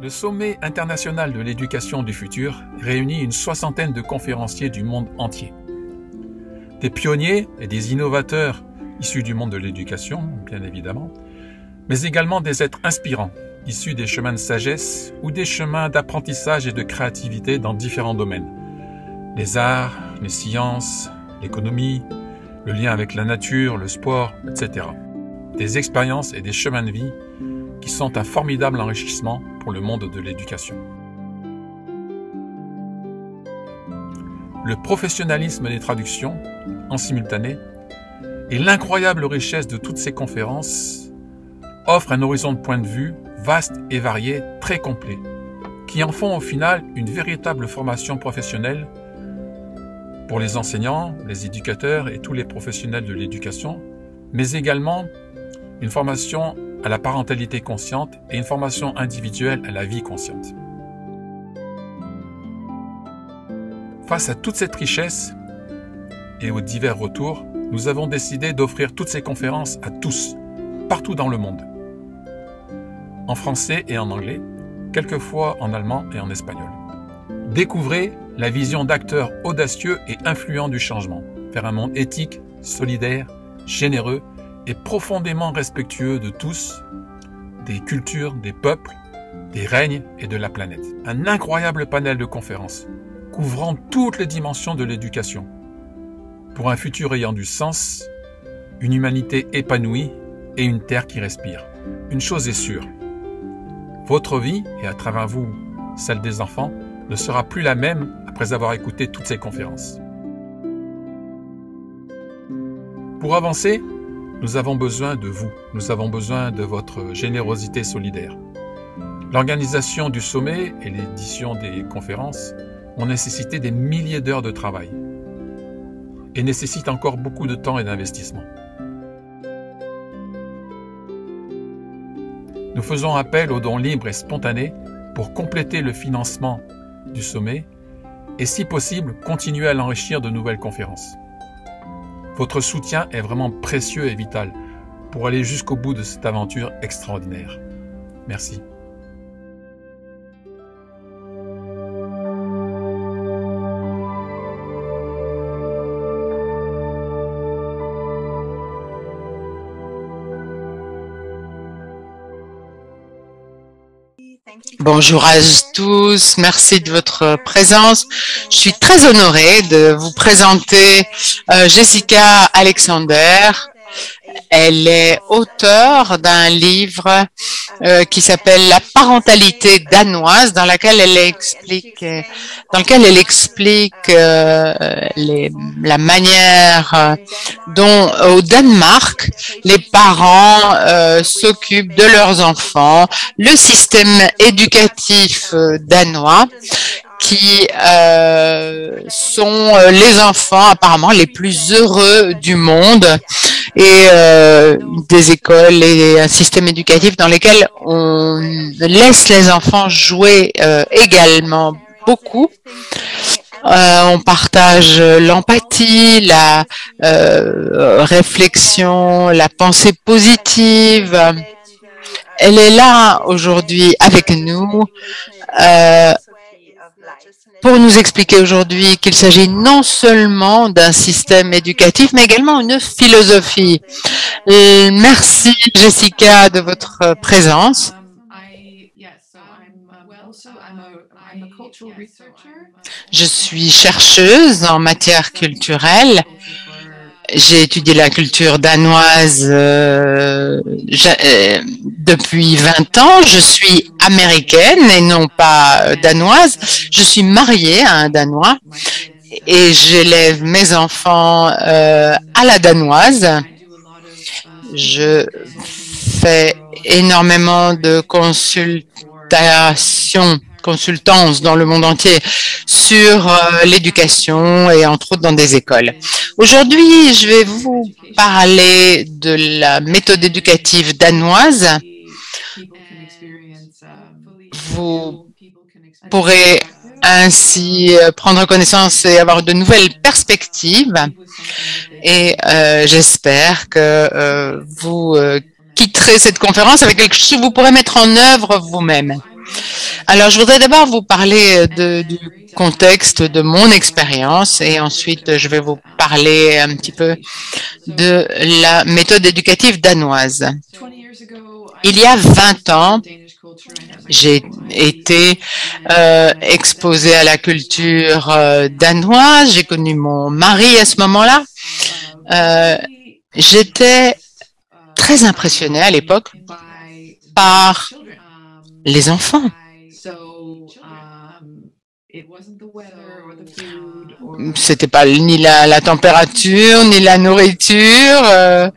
Le sommet international de l'éducation du futur réunit une soixantaine de conférenciers du monde entier. Des pionniers et des innovateurs issus du monde de l'éducation, bien évidemment, mais également des êtres inspirants, issus des chemins de sagesse ou des chemins d'apprentissage et de créativité dans différents domaines. Les arts, les sciences, l'économie, le lien avec la nature, le sport, etc. Des expériences et des chemins de vie qui sont un formidable enrichissement pour le monde de l'éducation. Le professionnalisme des traductions, en simultané, et l'incroyable richesse de toutes ces conférences offrent un horizon de point de vue vaste et varié, très complet, qui en font au final une véritable formation professionnelle pour les enseignants, les éducateurs et tous les professionnels de l'éducation, mais également une formation à la parentalité consciente et une formation individuelle à la vie consciente. Face à toute cette richesse et aux divers retours, nous avons décidé d'offrir toutes ces conférences à tous, partout dans le monde, en français et en anglais, quelquefois en allemand et en espagnol. Découvrez la vision d'acteurs audacieux et influents du changement, vers un monde éthique, solidaire, généreux et profondément respectueux de tous, des cultures, des peuples, des règnes et de la planète. Un incroyable panel de conférences, couvrant toutes les dimensions de l'éducation, pour un futur ayant du sens, une humanité épanouie et une terre qui respire. Une chose est sûre, votre vie, et à travers vous, celle des enfants, ne sera plus la même après avoir écouté toutes ces conférences. Pour avancer, nous avons besoin de vous, nous avons besoin de votre générosité solidaire. L'organisation du sommet et l'édition des conférences ont nécessité des milliers d'heures de travail et nécessitent encore beaucoup de temps et d'investissement. Nous faisons appel aux dons libres et spontanés pour compléter le financement du sommet et, si possible, continuer à l'enrichir de nouvelles conférences. Votre soutien est vraiment précieux et vital pour aller jusqu'au bout de cette aventure extraordinaire. Merci. Bonjour à tous, merci de votre présence. Je suis très honorée de vous présenter Jessica Alexander. Elle est auteure d'un livre qui s'appelle La parentalité danoise, dans lequel elle explique la manière dont au Danemark les parents s'occupent de leurs enfants, le système éducatif danois, qui sont les enfants apparemment les plus heureux du monde, et des écoles et un système éducatif dans lesquels on laisse les enfants jouer également beaucoup. On partage l'empathie, la réflexion, la pensée positive. Elle est là aujourd'hui avec nous pour nous expliquer aujourd'hui qu'il s'agit non seulement d'un système éducatif, mais également une philosophie. Merci Jessica de votre présence. Je suis chercheuse en matière culturelle. J'ai étudié la culture danoise depuis 20 ans. Je suis américaine et non pas danoise. Je suis mariée à un Danois et j'élève mes enfants à la danoise. Je fais énormément de consultance dans le monde entier sur l'éducation et entre autres dans des écoles. Aujourd'hui, je vais vous parler de la méthode éducative danoise. Vous pourrez ainsi prendre connaissance et avoir de nouvelles perspectives. Et j'espère que vous quitterez cette conférence avec quelque chose que vous pourrez mettre en œuvre vous-même. Alors, je voudrais d'abord vous parler du contexte de mon expérience et ensuite je vais vous parler un petit peu de la méthode éducative danoise. Il y a 20 ans, j'ai été exposée à la culture danoise. J'ai connu mon mari à ce moment-là. J'étais très impressionnée à l'époque par les enfants. C'était pas ni la température, ni la nourriture,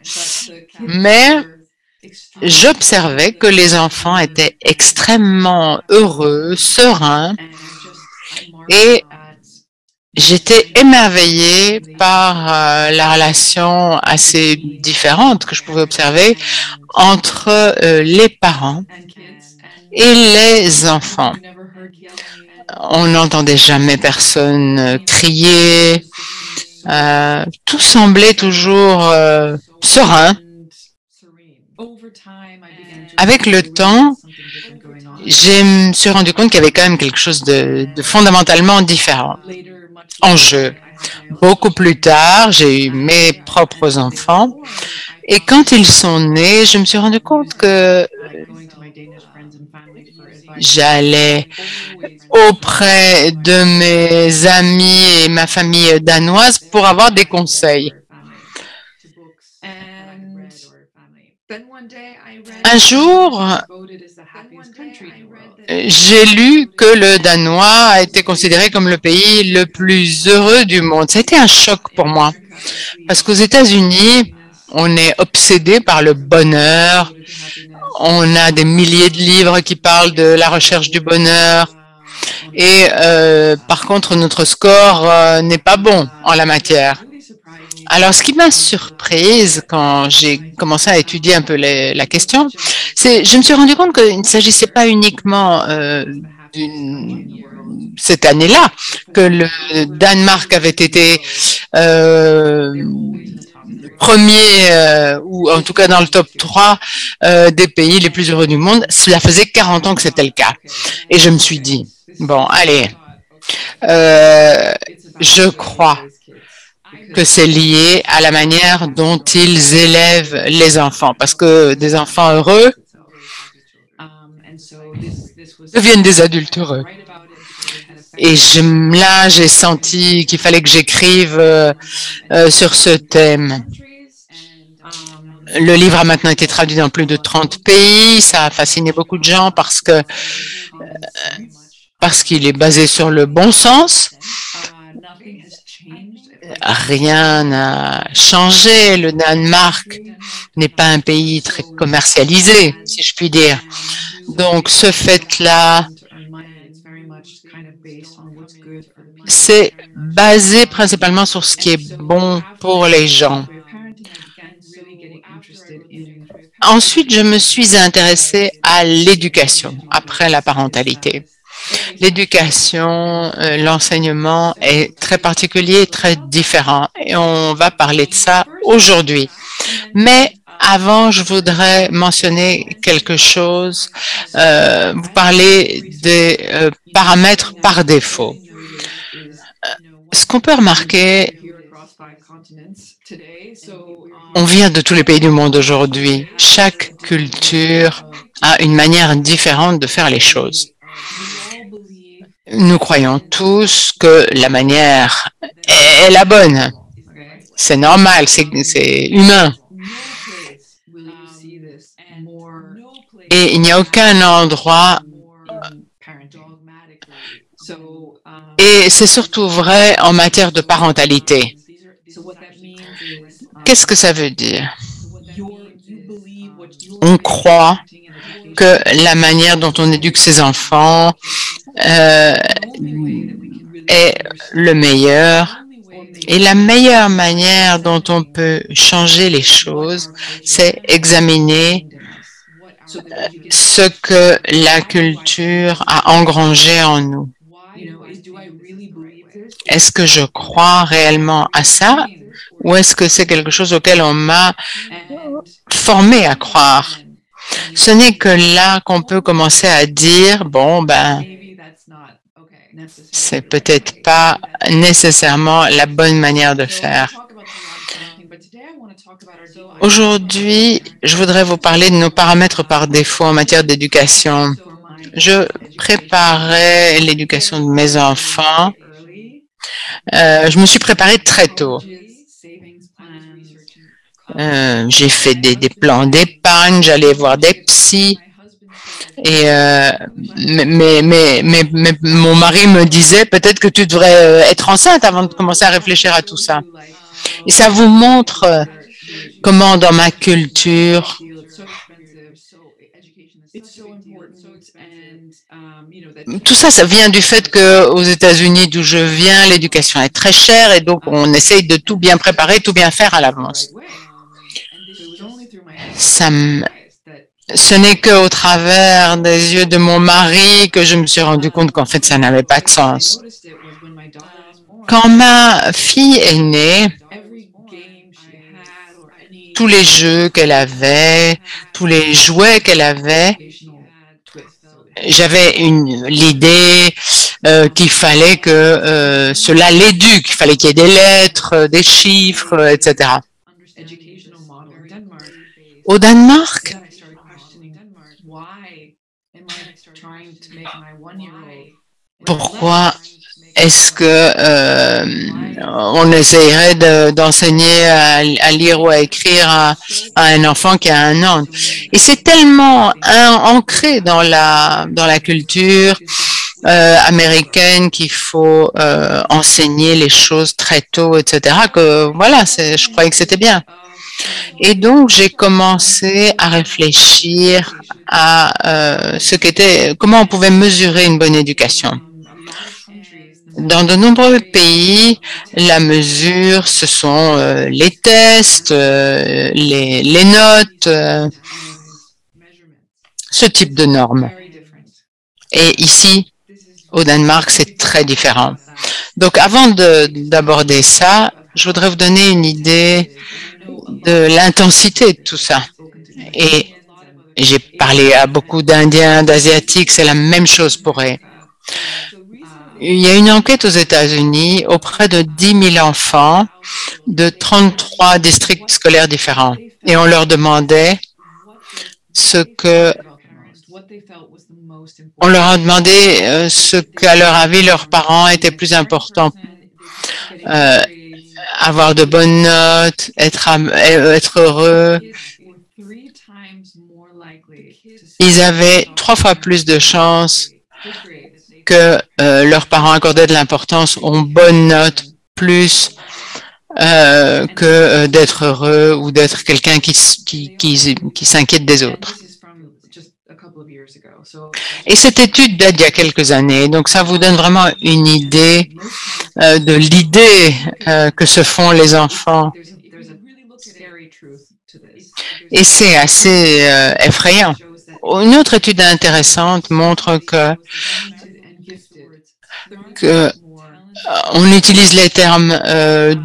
mais j'observais que les enfants étaient extrêmement heureux, sereins, et j'étais émerveillée par la relation assez différente que je pouvais observer entre les parents et les enfants. On n'entendait jamais personne crier, tout semblait toujours serein. Avec le temps, je me suis rendu compte qu'il y avait quand même quelque chose de fondamentalement différent en jeu. Beaucoup plus tard, j'ai eu mes propres enfants et quand ils sont nés, je me suis rendu compte que j'allais auprès de mes amis et ma famille danoise pour avoir des conseils. Un jour, j'ai lu que le Danois a été considéré comme le pays le plus heureux du monde. Ça a été un choc pour moi, parce qu'aux États-Unis, on est obsédé par le bonheur. On a des milliers de livres qui parlent de la recherche du bonheur. Et par contre, notre score n'est pas bon en la matière. Alors, ce qui m'a surprise quand j'ai commencé à étudier un peu la question, c'est je me suis rendu compte qu'il ne s'agissait pas uniquement cette année-là que le Danemark avait été premier, ou en tout cas dans le top 3 des pays les plus heureux du monde. Cela faisait 40 ans que c'était le cas. Et je me suis dit, bon, allez, je crois que c'est lié à la manière dont ils élèvent les enfants, parce que des enfants heureux deviennent des adultes heureux. Et là, j'ai senti qu'il fallait que j'écrive sur ce thème. Le livre a maintenant été traduit dans plus de 30 pays. Ça a fasciné beaucoup de gens parce qu'il est basé sur le bon sens. Rien n'a changé. Le Danemark n'est pas un pays très commercialisé, si je puis dire. Donc, ce fait-là, c'est basé principalement sur ce qui est bon pour les gens. Ensuite, je me suis intéressée à l'éducation après la parentalité. L'éducation, l'enseignement est très particulier, très différent et on va parler de ça aujourd'hui. Mais avant, je voudrais mentionner quelque chose, vous parler des paramètres par défaut. Ce qu'on peut remarquer, on vient de tous les pays du monde aujourd'hui. Chaque culture a une manière différente de faire les choses. Nous croyons tous que la manière est la bonne. C'est normal, c'est humain. Et il n'y a aucun endroit, et c'est surtout vrai en matière de parentalité. Qu'est-ce que ça veut dire? On croit que la manière dont on éduque ses enfants est le meilleur. Et la meilleure manière dont on peut changer les choses, c'est examiner ce que la culture a engrangé en nous. Est-ce que je crois réellement à ça ou est-ce que c'est quelque chose auquel on m'a formé à croire? Ce n'est que là qu'on peut commencer à dire, bon, ben, c'est peut-être pas nécessairement la bonne manière de faire. Aujourd'hui, je voudrais vous parler de nos paramètres par défaut en matière d'éducation. Je préparais l'éducation de mes enfants. Je me suis préparée très tôt. J'ai fait des plans d'épargne, j'allais voir des psys. Et mon mari me disait peut-être que tu devrais être enceinte avant de commencer à réfléchir à tout ça. Et ça vous montre comment dans ma culture tout ça, ça vient du fait que aux États-Unis d'où je viens, l'éducation est très chère et donc on essaye de tout bien préparer, tout bien faire à l'avance. Ce n'est qu'au travers des yeux de mon mari que je me suis rendu compte qu'en fait ça n'avait pas de sens. Quand ma fille est née, tous les jeux qu'elle avait, tous les jouets qu'elle avait, j'avais l'idée qu'il fallait que cela l'éduque, qu'il fallait qu'il y ait des lettres, des chiffres, etc. Au Danemark, pourquoi est-ce que on essayerait d'enseigner à lire ou à écrire à un enfant qui a 1 an? Et c'est tellement ancré dans la culture américaine qu'il faut enseigner les choses très tôt, etc. Que voilà, je croyais que c'était bien. Et donc j'ai commencé à réfléchir à comment on pouvait mesurer une bonne éducation. Dans de nombreux pays, la mesure, ce sont les tests, les notes, ce type de normes. Et ici, au Danemark, c'est très différent. Donc, avant d'aborder ça, je voudrais vous donner une idée de l'intensité de tout ça. Et j'ai parlé à beaucoup d'Indiens, d'Asiatiques, c'est la même chose pour eux. Il y a une enquête aux États-Unis auprès de 10 000 enfants de 33 districts scolaires différents. Et on leur demandait on leur a demandé ce qu'à leur avis leurs parents étaient plus importants. Avoir de bonnes notes, être heureux. Ils avaient 3 fois plus de chances que leurs parents accordaient de l'importance aux bonnes notes plus que d'être heureux ou d'être quelqu'un qui s'inquiète des autres. Et cette étude date d'il y a quelques années, donc ça vous donne vraiment une idée de l'idée que se font les enfants. Et c'est assez effrayant. Une autre étude intéressante montre que on utilise les termes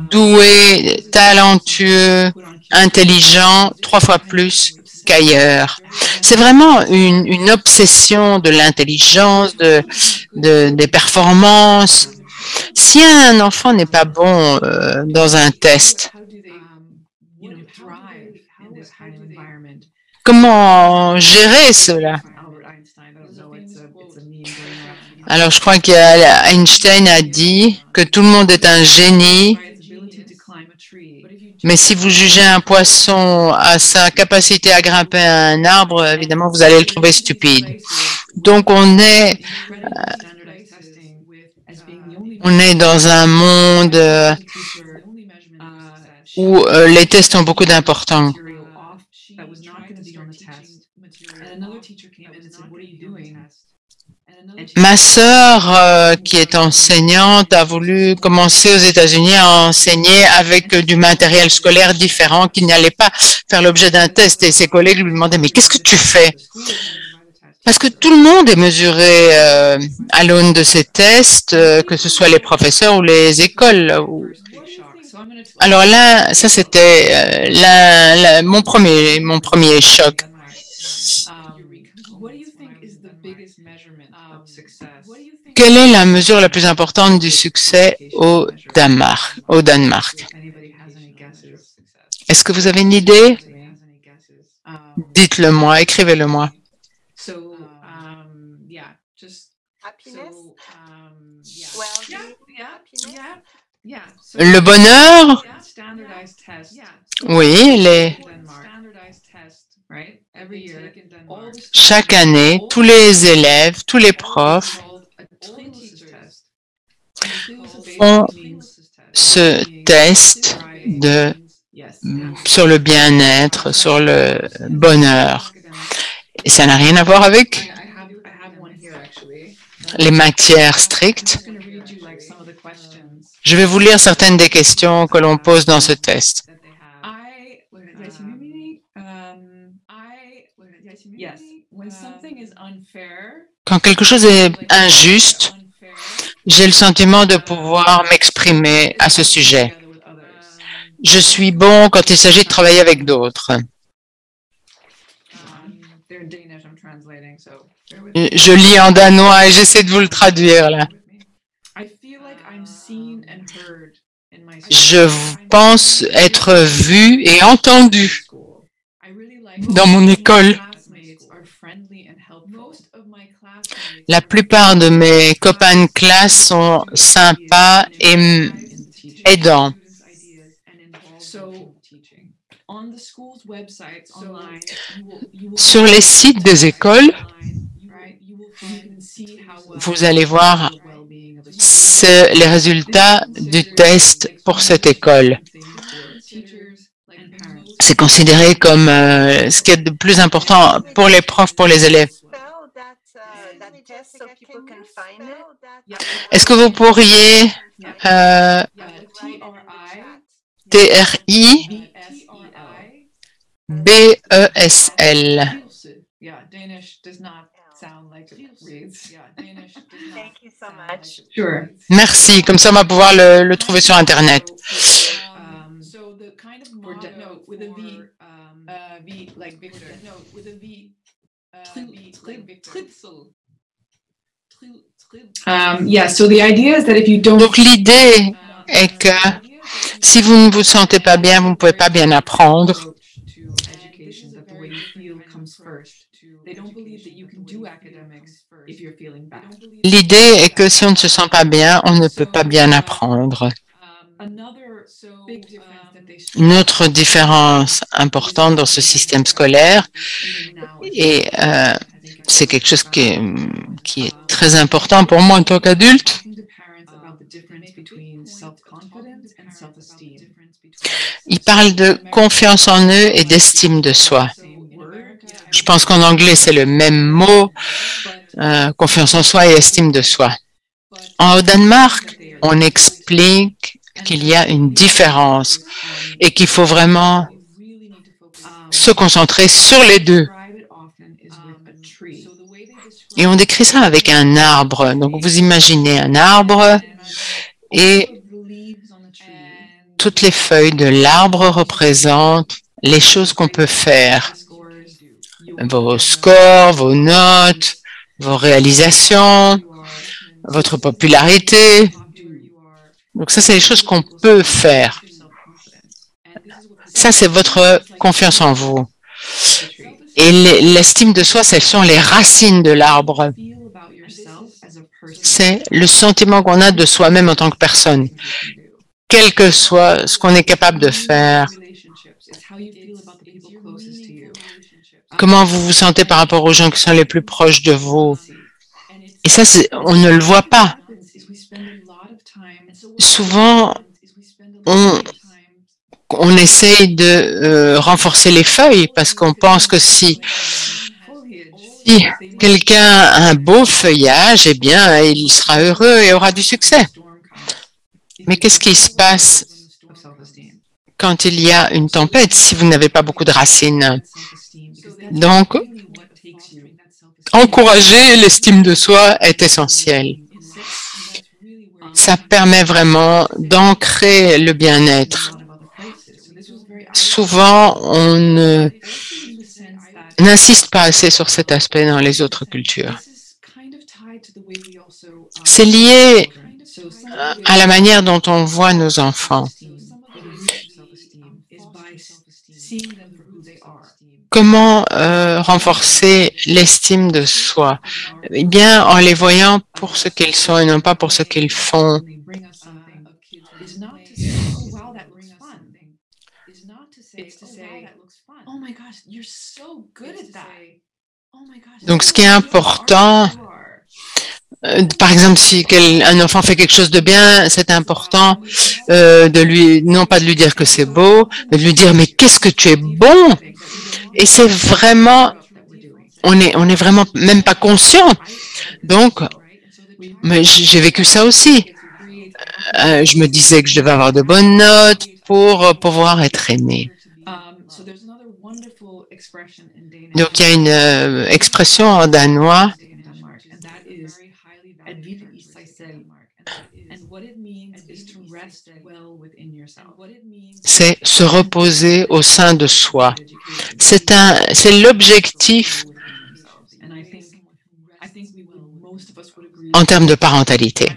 doué, talentueux, intelligent 3 fois plus qu'ailleurs. C'est vraiment une obsession de l'intelligence, des performances. Si un enfant n'est pas bon dans un test, comment gérer cela? Alors, je crois qu'Einstein a dit que tout le monde est un génie, mais si vous jugez un poisson à sa capacité à grimper à un arbre, évidemment, vous allez le trouver stupide. Donc, on est dans un monde où les tests ont beaucoup d'importance. Ma sœur, qui est enseignante, a voulu commencer aux États-Unis à enseigner avec du matériel scolaire différent qui n'allait pas faire l'objet d'un test. Et ses collègues lui demandaient « Mais qu'est-ce que tu fais ?» Parce que tout le monde est mesuré à l'aune de ces tests, que ce soit les professeurs ou les écoles. Alors là, ça c'était mon premier choc. Quelle est la mesure la plus importante du succès au Danemark? Est-ce que vous avez une idée? Dites-le moi, écrivez-le moi. Le bonheur? Oui, chaque année, tous les élèves, tous les profs font ce test sur le bien-être, sur le bonheur. Et ça n'a rien à voir avec les matières strictes. Je vais vous lire certaines des questions que l'on pose dans ce test. Quand quelque chose est injuste, j'ai le sentiment de pouvoir m'exprimer à ce sujet. Je suis bon quand il s'agit de travailler avec d'autres. Je lis en danois et j'essaie de vous le traduire là. Je pense être vu et entendu dans mon école. La plupart de mes copains de classe sont sympas et aidants. Sur les sites des écoles, vous allez voir les résultats du test pour cette école. C'est considéré comme ce qui est de plus important pour les profs, pour les élèves. Est-ce que vous pourriez TRIBESL. Merci, comme ça on va pouvoir le trouver sur Internet. Donc l'idée est que si vous ne vous sentez pas bien, vous ne pouvez pas bien apprendre. L'idée est que si on ne se sent pas bien, on ne peut pas bien apprendre. Une autre différence importante dans ce système scolaire, et c'est quelque chose qui est très important pour moi en tant qu'adulte, il parle de confiance en eux et d'estime de soi. Je pense qu'en anglais, c'est le même mot, confiance en soi et estime de soi. Au Danemark, on explique qu'il y a une différence et qu'il faut vraiment se concentrer sur les deux. Et on décrit ça avec un arbre. Donc, vous imaginez un arbre et toutes les feuilles de l'arbre représentent les choses qu'on peut faire. Vos scores, vos notes, vos réalisations, votre popularité. Donc ça, c'est les choses qu'on peut faire. Ça, c'est votre confiance en vous. Et l'estime de soi, ce sont les racines de l'arbre. C'est le sentiment qu'on a de soi-même en tant que personne. Quel que soit ce qu'on est capable de faire. Comment vous vous sentez par rapport aux gens qui sont les plus proches de vous. Et ça, on ne le voit pas. Souvent, on essaye de renforcer les feuilles parce qu'on pense que si quelqu'un a un beau feuillage, eh bien, il sera heureux et aura du succès. Mais qu'est-ce qui se passe quand il y a une tempête si vous n'avez pas beaucoup de racines? Donc, encourager l'estime de soi est essentiel. Ça permet vraiment d'ancrer le bien-être. Souvent, on ne n'insiste pas assez sur cet aspect dans les autres cultures. C'est lié à la manière dont on voit nos enfants. Comment renforcer l'estime de soi? Eh bien, en les voyant pour ce qu'ils sont et non pas pour ce qu'ils font. Donc, ce qui est important, par exemple, si un enfant fait quelque chose de bien, c'est important de lui, non pas de lui dire que c'est beau, mais de lui dire mais qu'est-ce que tu es bon. Et c'est vraiment, on est vraiment même pas conscient. Donc, mais j'ai vécu ça aussi. Je me disais que je devais avoir de bonnes notes pour pouvoir être aimé. Donc, il y a une expression en danois. C'est se reposer au sein de soi. C'est l'objectif en termes de parentalité.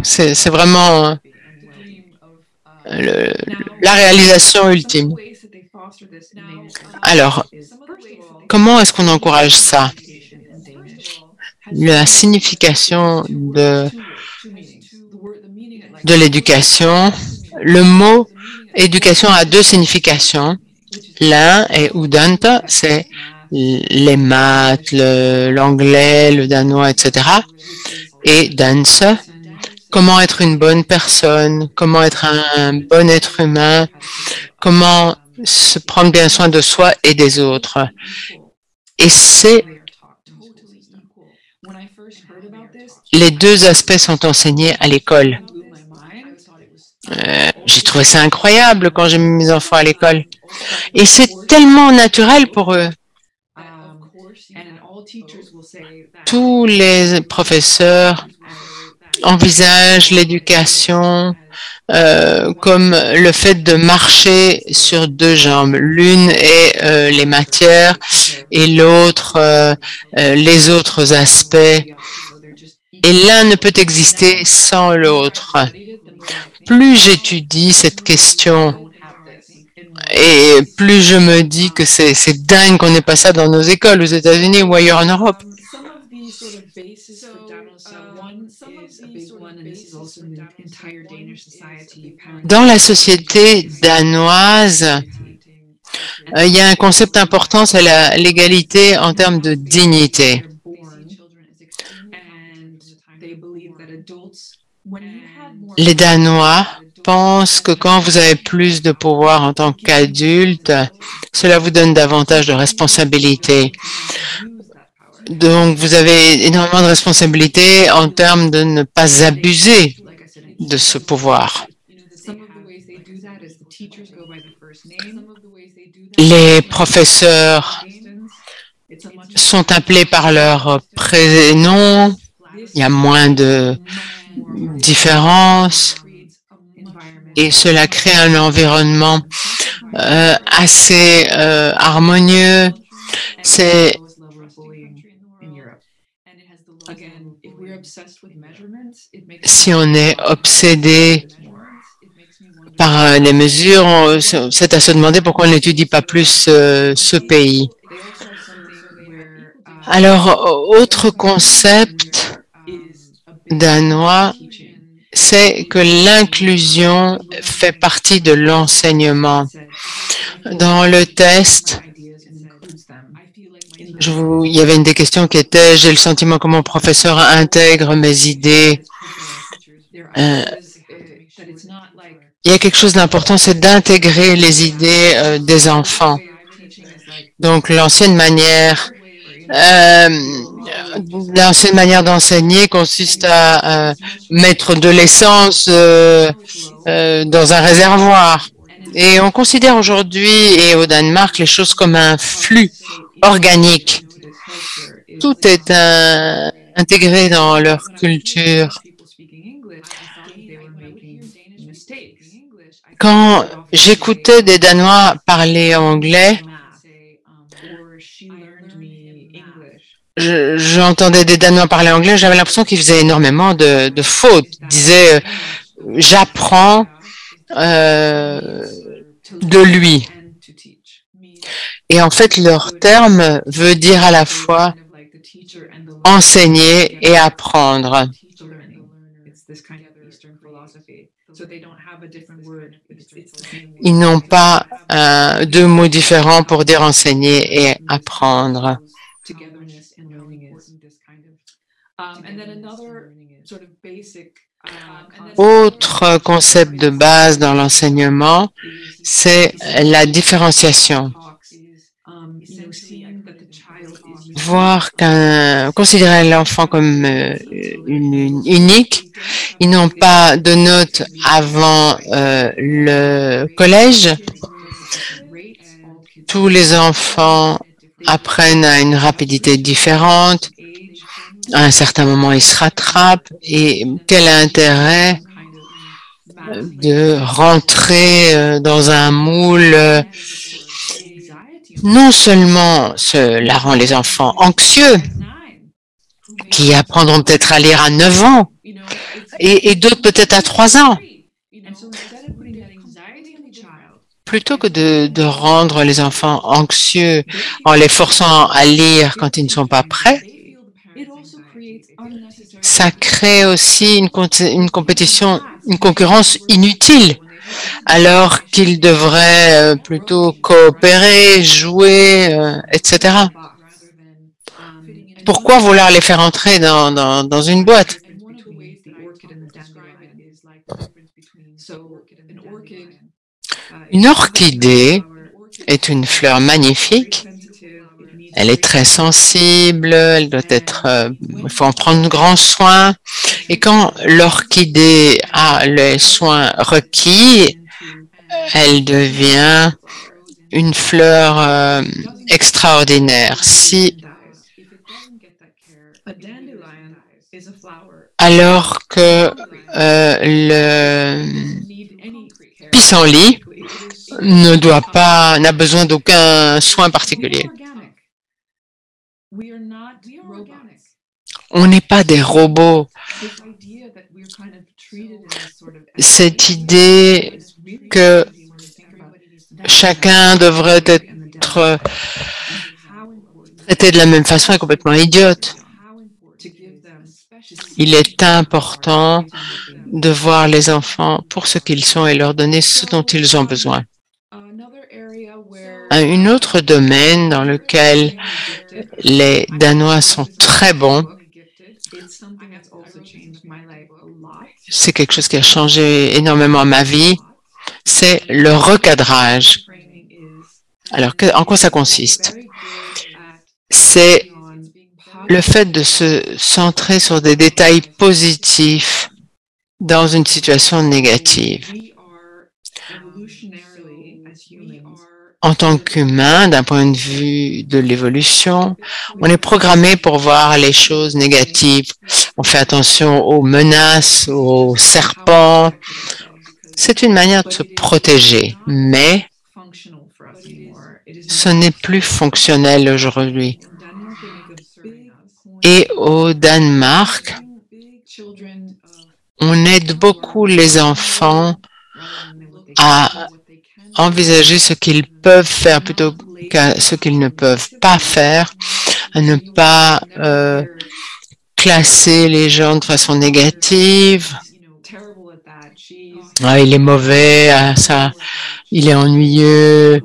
C'est vraiment la réalisation ultime. Alors, comment est-ce qu'on encourage ça? La signification de l'éducation. Le mot éducation a deux significations. L'un est udanta, c'est les maths, l'anglais, le danois, etc. Et danse, comment être une bonne personne, comment être un bon être humain, comment se prendre bien soin de soi et des autres. Et les deux aspects sont enseignés à l'école. J'ai trouvé ça incroyable quand j'ai mis mes enfants à l'école. Et c'est tellement naturel pour eux. Tous les professeurs envisagent l'éducation comme le fait de marcher sur deux jambes. L'une est les matières et l'autre les autres aspects. Et l'un ne peut exister sans l'autre. Plus j'étudie cette question et plus je me dis que c'est dingue qu'on n'ait pas ça dans nos écoles aux États-Unis ou ailleurs en Europe. Dans la société danoise, il y a un concept important, c'est l'égalité en termes de dignité. Les Danois pensent que quand vous avez plus de pouvoir en tant qu'adulte, cela vous donne davantage de responsabilités. Donc, vous avez énormément de responsabilités en termes de ne pas abuser de ce pouvoir. Les professeurs sont appelés par leur prénom. Il y a moins de différences et cela crée un environnement assez harmonieux. Si on est obsédé par les mesures, c'est à se demander pourquoi on n'étudie pas plus ce pays. Alors, autre concept danois, c'est que l'inclusion fait partie de l'enseignement. Dans le test, il y avait une des questions qui était « J'ai le sentiment que mon professeur intègre mes idées ». Il y a quelque chose d'important, c'est d'intégrer les idées des enfants. Donc, l'ancienne manière d'enseigner consiste à mettre de l'essence dans un réservoir. Et on considère aujourd'hui et au Danemark les choses comme un flux organique. Tout est intégré dans leur culture. Quand j'écoutais des Danois parler anglais, j'entendais des Danois parler anglais, j'avais l'impression qu'ils faisaient énormément de fautes. Ils disaient j'apprends de lui. Et en fait, leur terme veut dire à la fois enseigner et apprendre. Ils n'ont pas deux mots différents pour dire enseigner et apprendre. Autre concept de base dans l'enseignement, c'est la différenciation. Considérer l'enfant comme unique. Ils n'ont pas de notes avant le collège. Tous les enfants apprennent à une rapidité différente. À un certain moment, ils se rattrapent. Et quel intérêt de rentrer dans un moule. Non seulement cela rend les enfants anxieux, qui apprendront peut-être à lire à 9 ans, et d'autres peut-être à 3 ans. Plutôt que de rendre les enfants anxieux en les forçant à lire quand ils ne sont pas prêts, ça crée aussi une compétition, une concurrence inutile, alors qu'ils devraient plutôt coopérer, jouer, etc. Pourquoi vouloir les faire entrer dans une boîte? Une orchidée est une fleur magnifique. Elle est très sensible, elle doit être, il faut en prendre grand soin. Et quand l'orchidée a les soins requis, elle devient une fleur extraordinaire. Alors que le pissenlit n'a besoin d'aucun soin particulier. On n'est pas des robots. Cette idée que chacun devrait être traité de la même façon est complètement idiote. Il est important de voir les enfants pour ce qu'ils sont et leur donner ce dont ils ont besoin. Un autre domaine dans lequel les Danois sont très bons, c'est quelque chose qui a changé énormément ma vie, c'est le recadrage. Alors, en quoi ça consiste? C'est le fait de se centrer sur des détails positifs dans une situation négative. En tant qu'humain, d'un point de vue de l'évolution, on est programmé pour voir les choses négatives. On fait attention aux menaces, aux serpents. C'est une manière de se protéger, mais ce n'est plus fonctionnel aujourd'hui. Et au Danemark, on aide beaucoup les enfants à envisager ce qu'ils peuvent faire plutôt qu'à ce qu'ils ne peuvent pas faire, à ne pas classer les gens de façon négative. Ah, il est mauvais, ça, il est ennuyeux,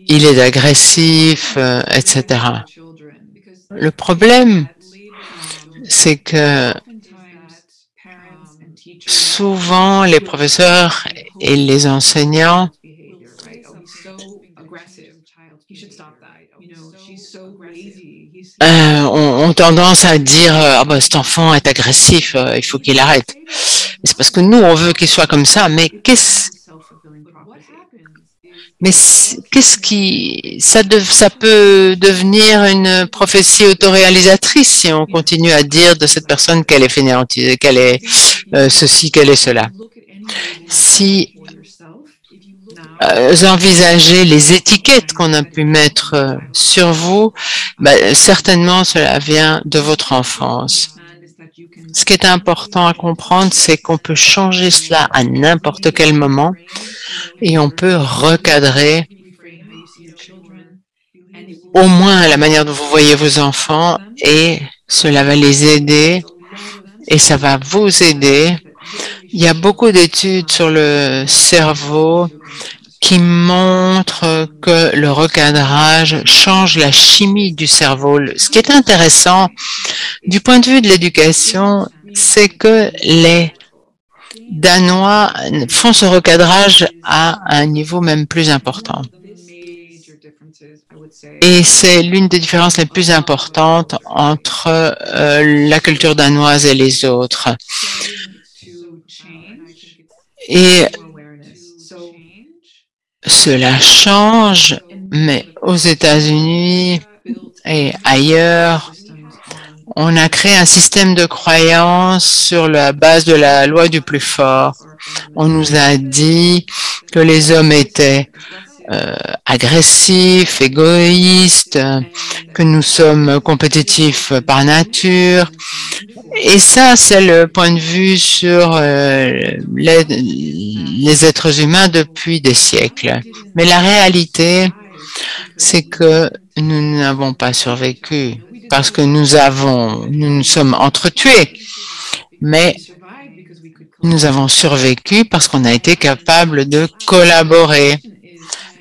il est agressif, etc. Le problème, c'est que souvent les professeurs et les enseignants ont tendance à dire ah ben, cet enfant est agressif, il faut qu'il arrête. C'est parce que nous on veut qu'il soit comme ça, mais qu'est-ce qui ça peut devenir une prophétie autoréalisatrice si on continue à dire de cette personne qu'elle est fainéante, qu'elle est ceci, qu'elle est cela. Si envisagez les étiquettes qu'on a pu mettre sur vous, certainement cela vient de votre enfance. Ce qui est important à comprendre, c'est qu'on peut changer cela à n'importe quel moment et on peut recadrer au moins la manière dont vous voyez vos enfants et cela va les aider et ça va vous aider. Il y a beaucoup d'études sur le cerveau qui montrent que le recadrage change la chimie du cerveau. Ce qui est intéressant du point de vue de l'éducation, c'est que les Danois font ce recadrage à un niveau même plus important. Et c'est l'une des différences les plus importantes entre la culture danoise et les autres. Et cela change, mais aux États-Unis et ailleurs, on a créé un système de croyance sur la base de la loi du plus fort. On nous a dit que les hommes étaient agressifs, égoïstes, que nous sommes compétitifs par nature. Et ça, c'est le point de vue sur les êtres humains depuis des siècles. Mais la réalité, c'est que nous n'avons pas survécu parce que nous nous sommes entretués. Mais nous avons survécu parce qu'on a été capable de collaborer.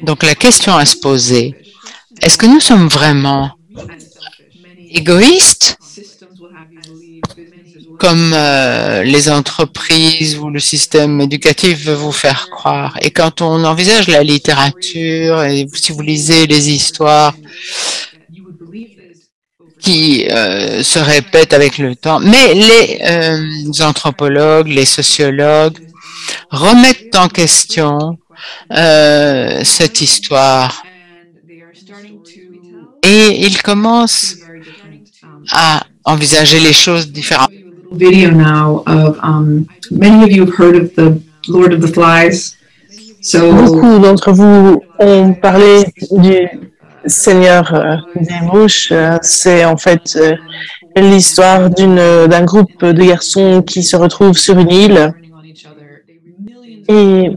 Donc la question à se poser, est-ce que nous sommes vraiment égoïstes comme les entreprises ou le système éducatif veut vous faire croire? Et quand on envisage la littérature, et si vous lisez les histoires qui se répètent avec le temps, mais les anthropologues, les sociologues remettent en question cette histoire et ils commencent à envisager les choses différemment. Video now of many of you have heard of the Lord of the Flies. Beaucoup d'entre vous ont parlé du Seigneur des mouches. C'est en fait l'histoire d'un groupe de garçons qui se retrouvent sur une île et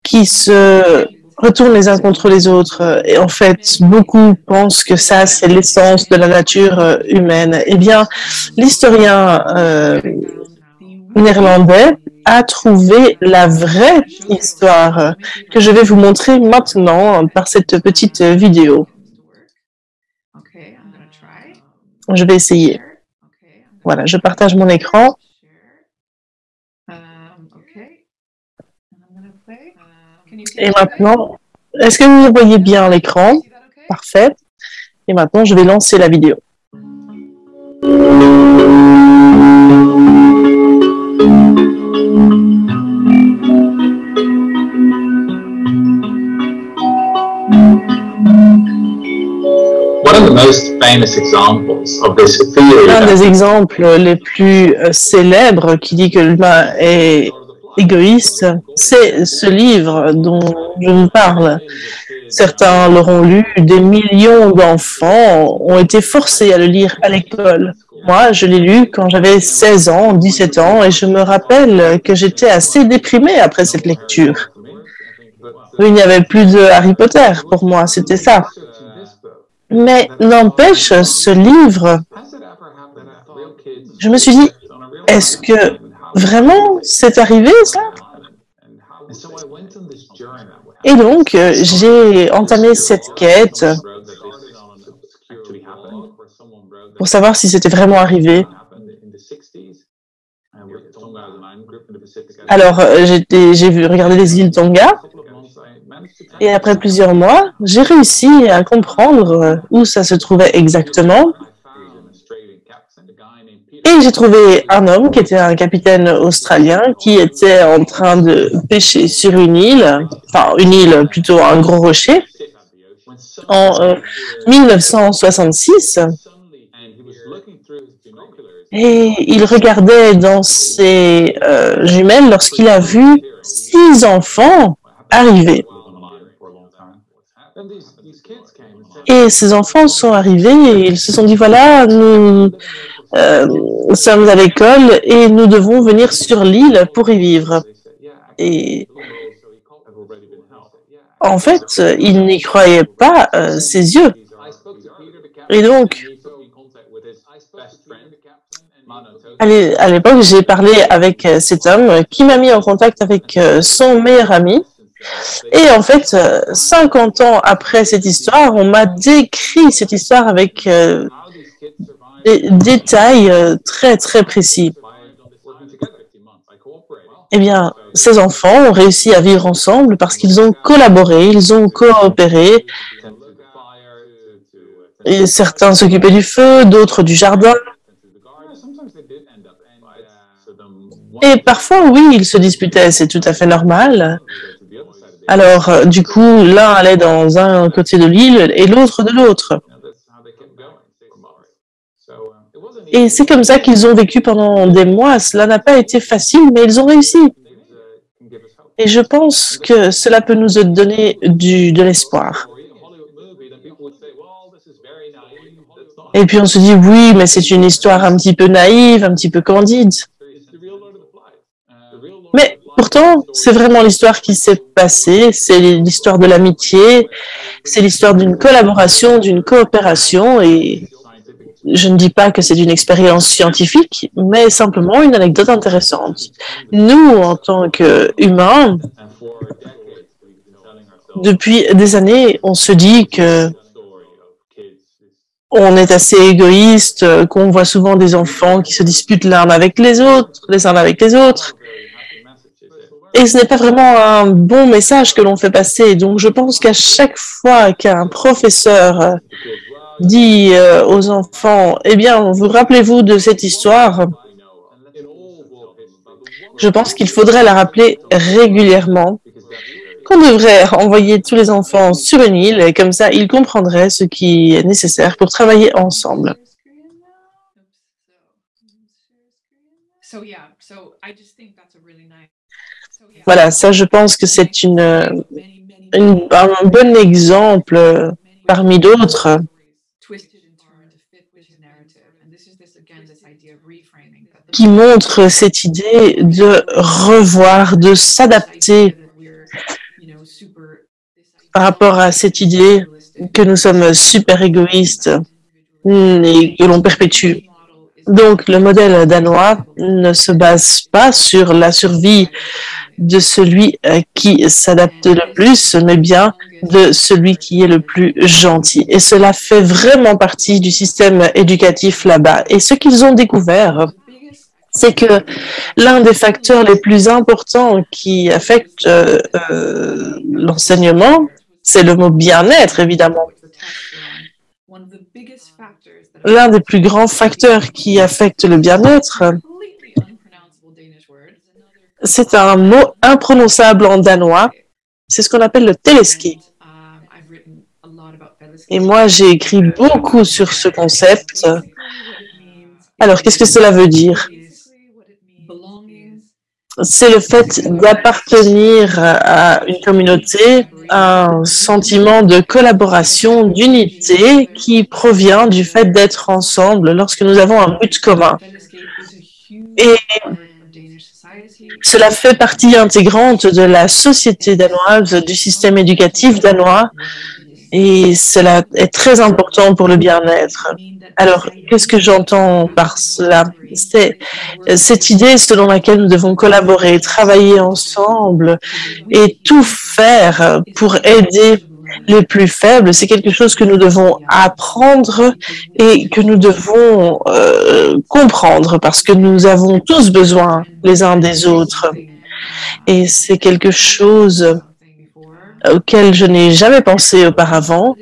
qui se retournent les uns contre les autres. Et en fait, beaucoup pensent que ça, c'est l'essence de la nature humaine. Eh bien, l'historien néerlandais a trouvé la vraie histoire que je vais vous montrer maintenant par cette petite vidéo. Je vais essayer. Voilà, je partage mon écran. Et maintenant, est-ce que vous voyez bien l'écran? Parfait. Et maintenant, je vais lancer la vidéo. Un des exemples les plus célèbres qui dit que l'humain est égoïste, c'est ce livre dont je vous parle. Certains l'auront lu, des millions d'enfants ont été forcés à le lire à l'école. Moi, je l'ai lu quand j'avais 16 ans, 17 ans, et je me rappelle que j'étais assez déprimée après cette lecture. Il n'y avait plus de Harry Potter pour moi, c'était ça. Mais n'empêche, ce livre, je me suis dit, est-ce que vraiment c'est arrivé ça? Et donc, j'ai entamé cette quête pour savoir si c'était vraiment arrivé. Alors, j'ai regardé les îles Tonga. Et après plusieurs mois, j'ai réussi à comprendre où ça se trouvait exactement. Et j'ai trouvé un homme qui était un capitaine australien qui était en train de pêcher sur une île, enfin une île plutôt un gros rocher, en 1966. Et il regardait dans ses jumelles lorsqu'il a vu 6 enfants arriver. Et ces enfants sont arrivés et ils se sont dit, voilà, nous sommes à l'école et nous devons venir sur l'île pour y vivre. Et en fait, ils n'y croyaient pas ses yeux. Et donc, à l'époque, j'ai parlé avec cet homme qui m'a mis en contact avec son meilleur ami. Et en fait, 50 ans après cette histoire, on m'a décrit cette histoire avec des détails très, très précis. Eh bien, ces enfants ont réussi à vivre ensemble parce qu'ils ont collaboré, ils ont coopéré. Et certains s'occupaient du feu, d'autres du jardin. Et parfois, oui, ils se disputaient, c'est tout à fait normal. Alors, du coup, l'un allait dans un côté de l'île et l'autre de l'autre. Et c'est comme ça qu'ils ont vécu pendant des mois. Cela n'a pas été facile, mais ils ont réussi. Et je pense que cela peut nous donner de l'espoir. Et puis on se dit, oui, mais c'est une histoire un petit peu naïve, un petit peu candide. Mais pourtant, c'est vraiment l'histoire qui s'est passée, c'est l'histoire de l'amitié, c'est l'histoire d'une collaboration, d'une coopération, et je ne dis pas que c'est une expérience scientifique, mais simplement une anecdote intéressante. Nous, en tant qu'humains, depuis des années, on se dit que on est assez égoïste, qu'on voit souvent des enfants qui se disputent l'un avec les autres, les uns avec les autres. Et ce n'est pas vraiment un bon message que l'on fait passer. Donc, je pense qu'à chaque fois qu'un professeur dit aux enfants, eh bien, vous rappelez-vous de cette histoire, je pense qu'il faudrait la rappeler régulièrement, qu'on devrait envoyer tous les enfants sur une île et comme ça, ils comprendraient ce qui est nécessaire pour travailler ensemble. Voilà, ça, je pense que c'est un bon exemple parmi d'autres qui montre cette idée de revoir, de s'adapter par rapport à cette idée que nous sommes super égoïstes et que l'on perpétue. Donc, le modèle danois ne se base pas sur la survie de celui qui s'adapte le plus, mais bien de celui qui est le plus gentil. Et cela fait vraiment partie du système éducatif là-bas. Et ce qu'ils ont découvert, c'est que l'un des facteurs les plus importants qui affectent l'enseignement, c'est le mot bien-être, évidemment. L'un des plus grands facteurs qui affectent le bien-être, c'est un mot imprononçable en danois. C'est ce qu'on appelle le teleski. Et moi, j'ai écrit beaucoup sur ce concept. Alors, qu'est-ce que cela veut dire? C'est le fait d'appartenir à une communauté, un sentiment de collaboration, d'unité qui provient du fait d'être ensemble lorsque nous avons un but commun. Et cela fait partie intégrante de la société danoise, du système éducatif danois, et cela est très important pour le bien-être. Alors, qu'est-ce que j'entends par cela? C'est cette idée selon laquelle nous devons collaborer, travailler ensemble et tout faire pour aider les plus faibles. C'est quelque chose que nous devons apprendre et que nous devons comprendre parce que nous avons tous besoin les uns des autres. Et c'est quelque chose auquel je n'ai jamais pensé auparavant.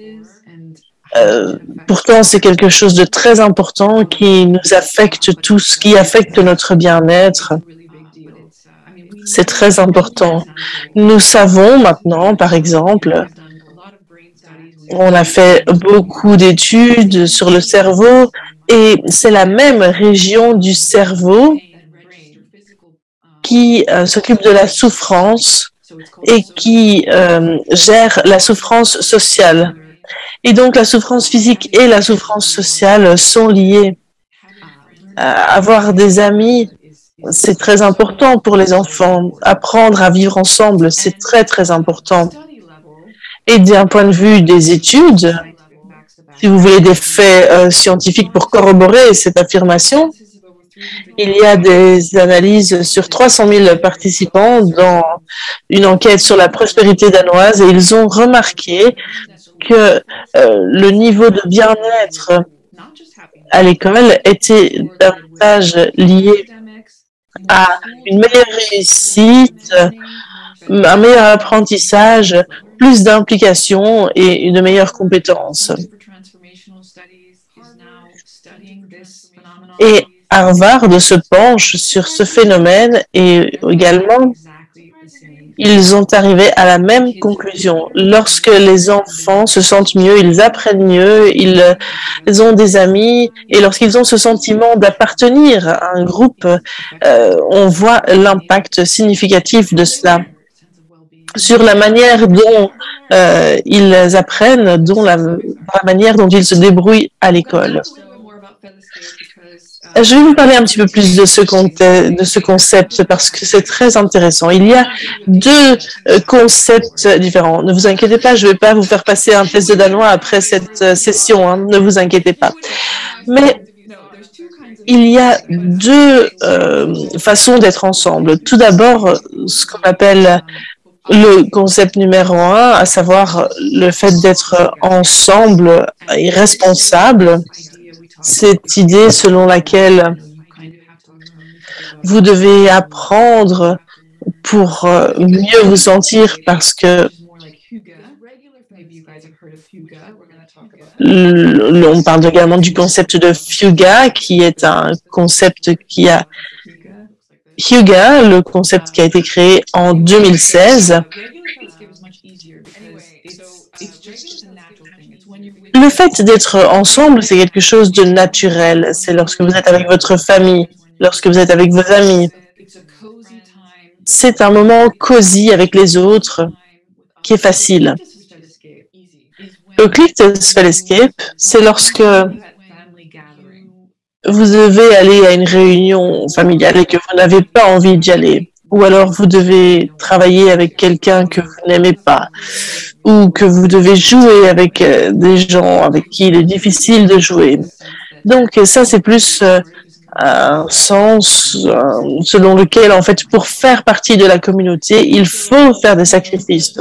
Pourtant, c'est quelque chose de très important qui nous affecte tous, qui affecte notre bien-être. C'est très important. Nous savons maintenant, par exemple, on a fait beaucoup d'études sur le cerveau et c'est la même région du cerveau qui s'occupe de la souffrance et qui gère la souffrance sociale. Et donc, la souffrance physique et la souffrance sociale sont liées. Avoir des amis, c'est très important pour les enfants. Apprendre à vivre ensemble, c'est très, très important. Et d'un point de vue des études, si vous voulez des faits scientifiques pour corroborer cette affirmation, il y a des analyses sur 300 000 participants dans une enquête sur la prospérité danoise et ils ont remarqué que le niveau de bien-être à l'école était davantage lié à une meilleure réussite, un meilleur apprentissage, plus d'implication et de meilleures compétences. Et Harvard se penche sur ce phénomène et également, ils ont arrivé à la même conclusion. Lorsque les enfants se sentent mieux, ils apprennent mieux, ils ont des amis et lorsqu'ils ont ce sentiment d'appartenir à un groupe, on voit l'impact significatif de cela sur la manière dont ils apprennent, dont la manière dont ils se débrouillent à l'école. Je vais vous parler un petit peu plus de ce concept parce que c'est très intéressant. Il y a deux concepts différents. Ne vous inquiétez pas, je ne vais pas vous faire passer un test de danois après cette session, hein, ne vous inquiétez pas. Mais il y a deux façons d'être ensemble. Tout d'abord, ce qu'on appelle le concept numéro 1, à savoir le fait d'être ensemble et responsable. Cette idée selon laquelle vous devez apprendre pour mieux vous sentir parce que on parle également du concept de Fuga qui est un concept qui a Hyuga, le concept qui a été créé en 2016. Le fait d'être ensemble, c'est quelque chose de naturel. C'est lorsque vous êtes avec votre famille, lorsque vous êtes avec vos amis. C'est un moment cosy avec les autres qui est facile. Le Clickfellescape, c'est lorsque vous devez aller à une réunion familiale et que vous n'avez pas envie d'y aller. Ou alors vous devez travailler avec quelqu'un que vous n'aimez pas, ou que vous devez jouer avec des gens avec qui il est difficile de jouer. Donc ça, c'est plus un sens selon lequel, en fait, pour faire partie de la communauté, il faut faire des sacrifices.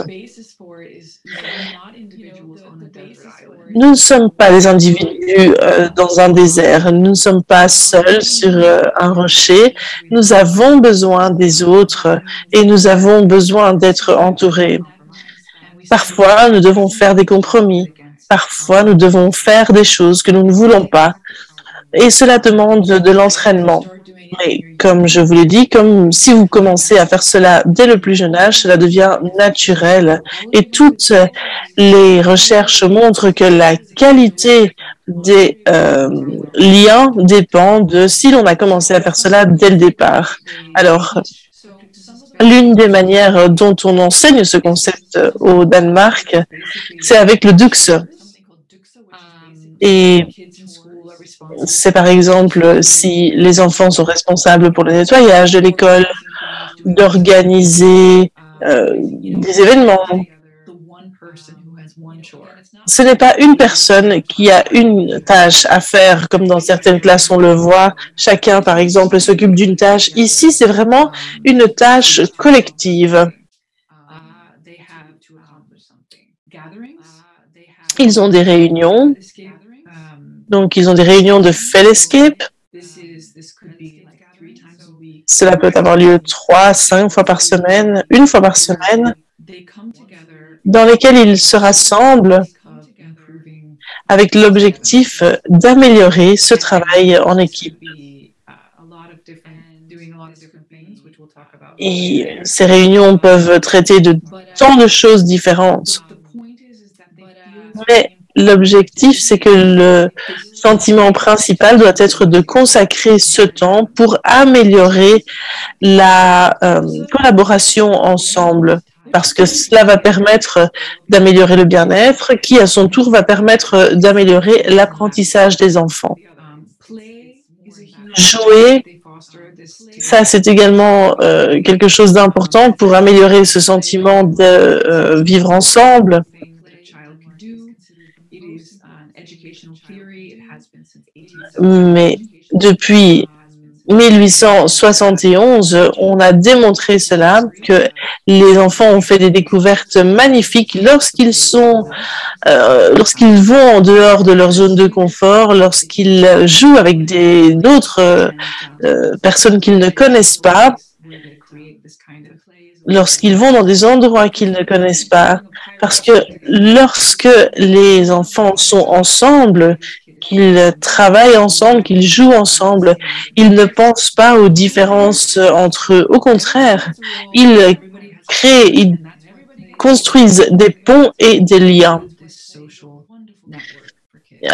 Nous ne sommes pas des individus dans un désert, nous ne sommes pas seuls sur un rocher, nous avons besoin des autres et nous avons besoin d'être entourés. Parfois, nous devons faire des compromis, parfois, nous devons faire des choses que nous ne voulons pas et cela demande de l'entraînement. Mais comme je vous l'ai dit, comme si vous commencez à faire cela dès le plus jeune âge, cela devient naturel. Et toutes les recherches montrent que la qualité des liens dépend de si l'on a commencé à faire cela dès le départ. Alors, l'une des manières dont on enseigne ce concept au Danemark, c'est avec le Dux. Et c'est par exemple si les enfants sont responsables pour le nettoyage de l'école, d'organiser des événements. Ce n'est pas une personne qui a une tâche à faire, comme dans certaines classes on le voit. Chacun, par exemple, s'occupe d'une tâche. Ici, c'est vraiment une tâche collective. Ils ont des réunions. Donc, ils ont des réunions de Fellescape. Cela peut avoir lieu 3, 5 fois par semaine, une fois par semaine, dans lesquelles ils se rassemblent avec l'objectif d'améliorer ce travail en équipe. Et ces réunions peuvent traiter de tant de choses différentes. Mais l'objectif, c'est que le sentiment principal doit être de consacrer ce temps pour améliorer la collaboration ensemble. parce que cela va permettre d'améliorer le bien-être, qui à son tour va permettre d'améliorer l'apprentissage des enfants. Jouer, ça c'est également quelque chose d'important pour améliorer ce sentiment de vivre ensemble. Mais depuis 1871, on a démontré cela, que les enfants ont fait des découvertes magnifiques lorsqu'ils vont en dehors de leur zone de confort, lorsqu'ils jouent avec d'autres personnes qu'ils ne connaissent pas, lorsqu'ils vont dans des endroits qu'ils ne connaissent pas. Parce que lorsque les enfants sont ensemble, qu'ils travaillent ensemble, qu'ils jouent ensemble, ils ne pensent pas aux différences entre eux. Au contraire, ils construisent des ponts et des liens.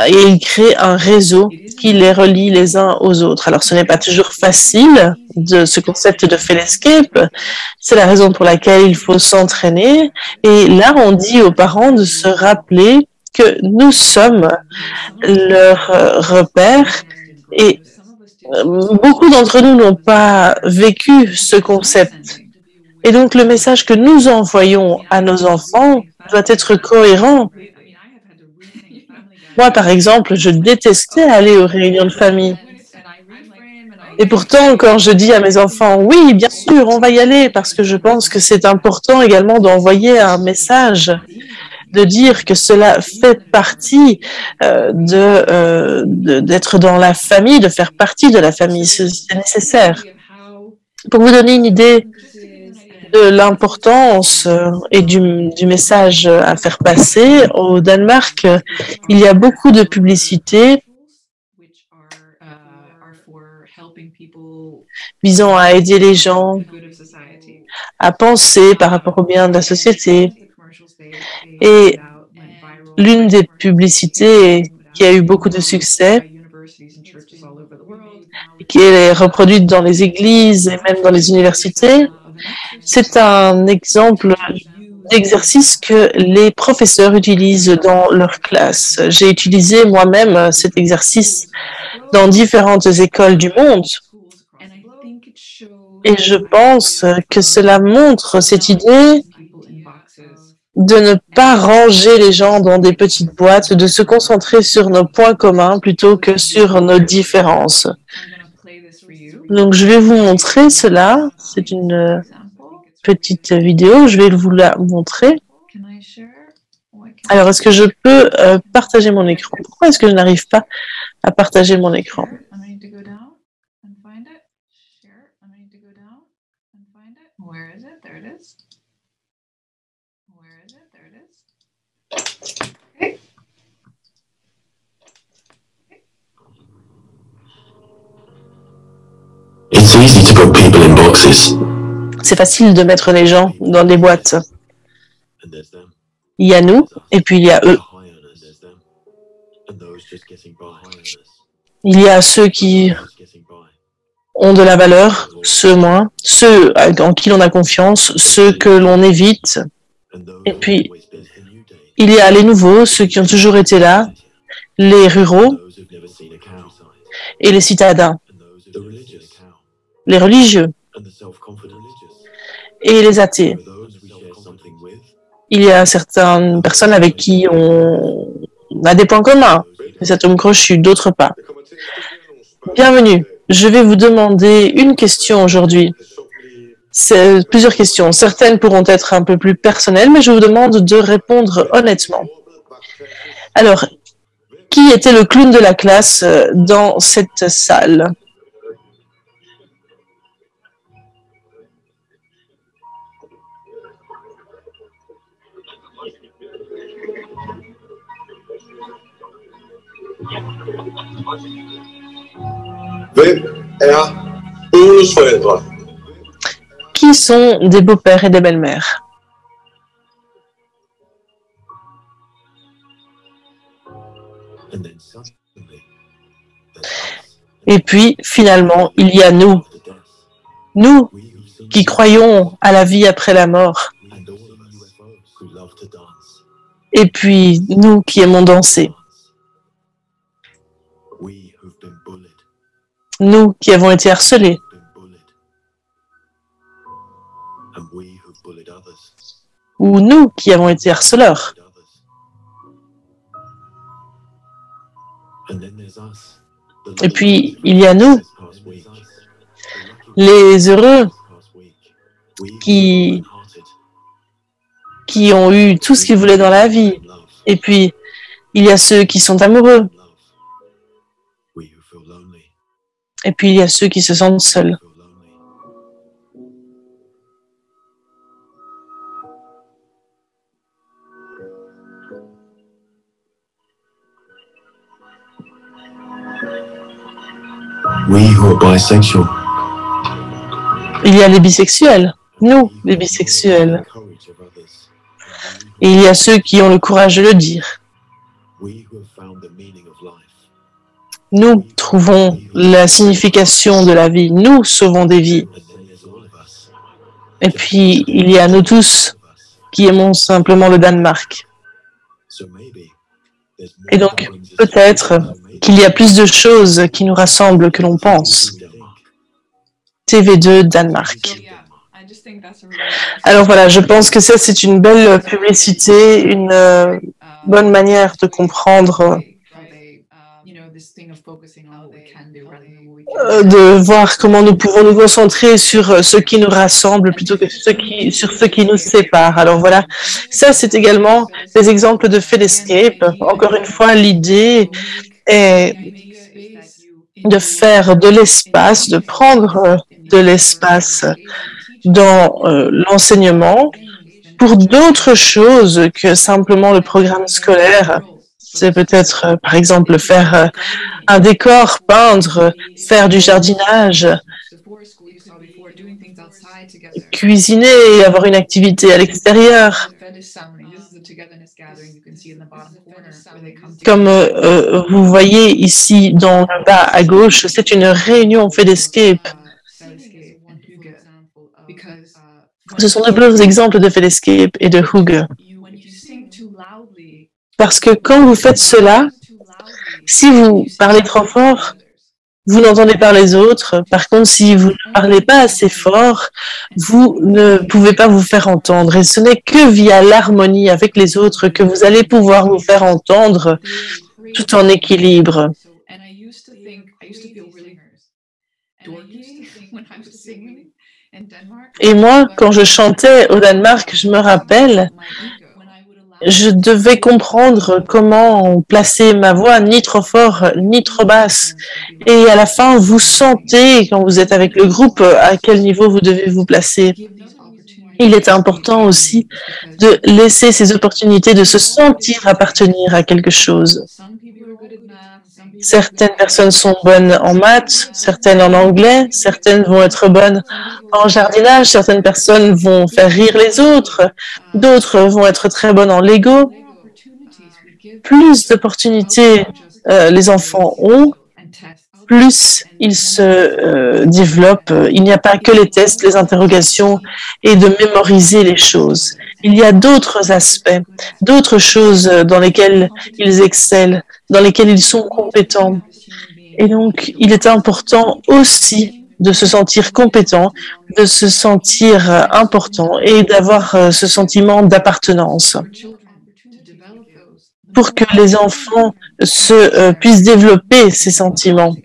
Et ils créent un réseau qui les relie les uns aux autres. Alors, ce n'est pas toujours facile, ce concept de Fellowscape. C'est la raison pour laquelle il faut s'entraîner. Et là, on dit aux parents de se rappeler que nous sommes leur repère et beaucoup d'entre nous n'ont pas vécu ce concept. Et donc, le message que nous envoyons à nos enfants doit être cohérent. Moi, par exemple, je détestais aller aux réunions de famille. Et pourtant, quand je dis à mes enfants, oui, bien sûr, on va y aller, parce que je pense que c'est important également d'envoyer un message, de dire que cela fait partie d'être dans la famille, de faire partie de la famille, c'est nécessaire. Pour vous donner une idée de l'importance et du message à faire passer, au Danemark, il y a beaucoup de publicités visant à aider les gens à penser par rapport au bien de la société. Et l'une des publicités qui a eu beaucoup de succès, qui est reproduite dans les églises et même dans les universités, c'est un exemple d'exercice que les professeurs utilisent dans leur classe. J'ai utilisé moi-même cet exercice dans différentes écoles du monde. Et je pense que cela montre cette idée de ne pas ranger les gens dans des petites boîtes, de se concentrer sur nos points communs plutôt que sur nos différences. Donc, je vais vous montrer cela. C'est une petite vidéo. Je vais vous la montrer. Alors, est-ce que je peux partager mon écran? Pourquoi est-ce que je n'arrive pas à partager mon écran? C'est facile de mettre les gens dans des boîtes. Il y a nous, et puis il y a eux. Il y a ceux qui ont de la valeur, ceux moins, ceux en qui l'on a confiance, ceux que l'on évite. Et puis, il y a les nouveaux, ceux qui ont toujours été là, les ruraux et les citadins, les religieux et les athées. Il y a certaines personnes avec qui on a des points communs, les atomes crochus, d'autres pas. Bienvenue. Je vais vous demander une question aujourd'hui. C'est plusieurs questions. Certaines pourront être un peu plus personnelles, mais je vous demande de répondre honnêtement. Alors, qui était le clown de la classe dans cette salle? Qui sont des beaux-pères et des belles-mères? Et puis, finalement, il y a nous. Nous qui croyons à la vie après la mort. Et puis, nous qui aimons danser. Nous qui avons été harcelés. Ou nous qui avons été harceleurs. Et puis, il y a nous, les heureux, qui ont eu tout ce qu'ils voulaient dans la vie. Et puis, il y a ceux qui sont amoureux. Et puis, il y a ceux qui se sentent seuls. Il y a les bisexuels, nous, les bisexuels. Et il y a ceux qui ont le courage de le dire. Nous trouvons la signification de la vie. Nous sauvons des vies. Et puis, il y a nous tous qui aimons simplement le Danemark. Et donc, peut-être qu'il y a plus de choses qui nous rassemblent que l'on pense. TV2 Danemark. Alors voilà, je pense que ça, c'est une belle publicité, une bonne manière de comprendre, de voir comment nous pouvons nous concentrer sur ce qui nous rassemble plutôt que sur ce qui nous sépare. Alors voilà, ça, c'est également des exemples de Fedescape. Encore une fois, l'idée est de faire de l'espace, de prendre de l'espace dans l'enseignement pour d'autres choses que simplement le programme scolaire. C'est peut-être, par exemple, faire un décor, peindre, faire du jardinage, cuisiner et avoir une activité à l'extérieur. Comme vous voyez ici dans le bas à gauche, c'est une réunion Fedescape. Ce sont de beaux exemples de Fedescape et de Hugo. Parce que quand vous faites cela, si vous parlez trop fort, vous n'entendez pas les autres. Par contre, si vous ne parlez pas assez fort, vous ne pouvez pas vous faire entendre. Et ce n'est que via l'harmonie avec les autres que vous allez pouvoir vous faire entendre tout en équilibre. Et moi, quand je chantais au Danemark, je me rappelle, je devais comprendre comment placer ma voix, ni trop fort, ni trop basse. Et à la fin, vous sentez, quand vous êtes avec le groupe, à quel niveau vous devez vous placer. Il est important aussi de laisser ces opportunités de se sentir appartenir à quelque chose. Certaines personnes sont bonnes en maths, certaines en anglais, certaines vont être bonnes en jardinage, certaines personnes vont faire rire les autres, d'autres vont être très bonnes en Lego. Plus d'opportunités les enfants ont, plus ils se développent. Il n'y a pas que les tests, les interrogations et de mémoriser les choses. Il y a d'autres aspects, d'autres choses dans lesquelles ils excellent, dans lesquelles ils sont compétents. Et donc, il est important aussi de se sentir compétent, de se sentir important et d'avoir ce sentiment d'appartenance pour que les enfants puissent développer ces sentiments.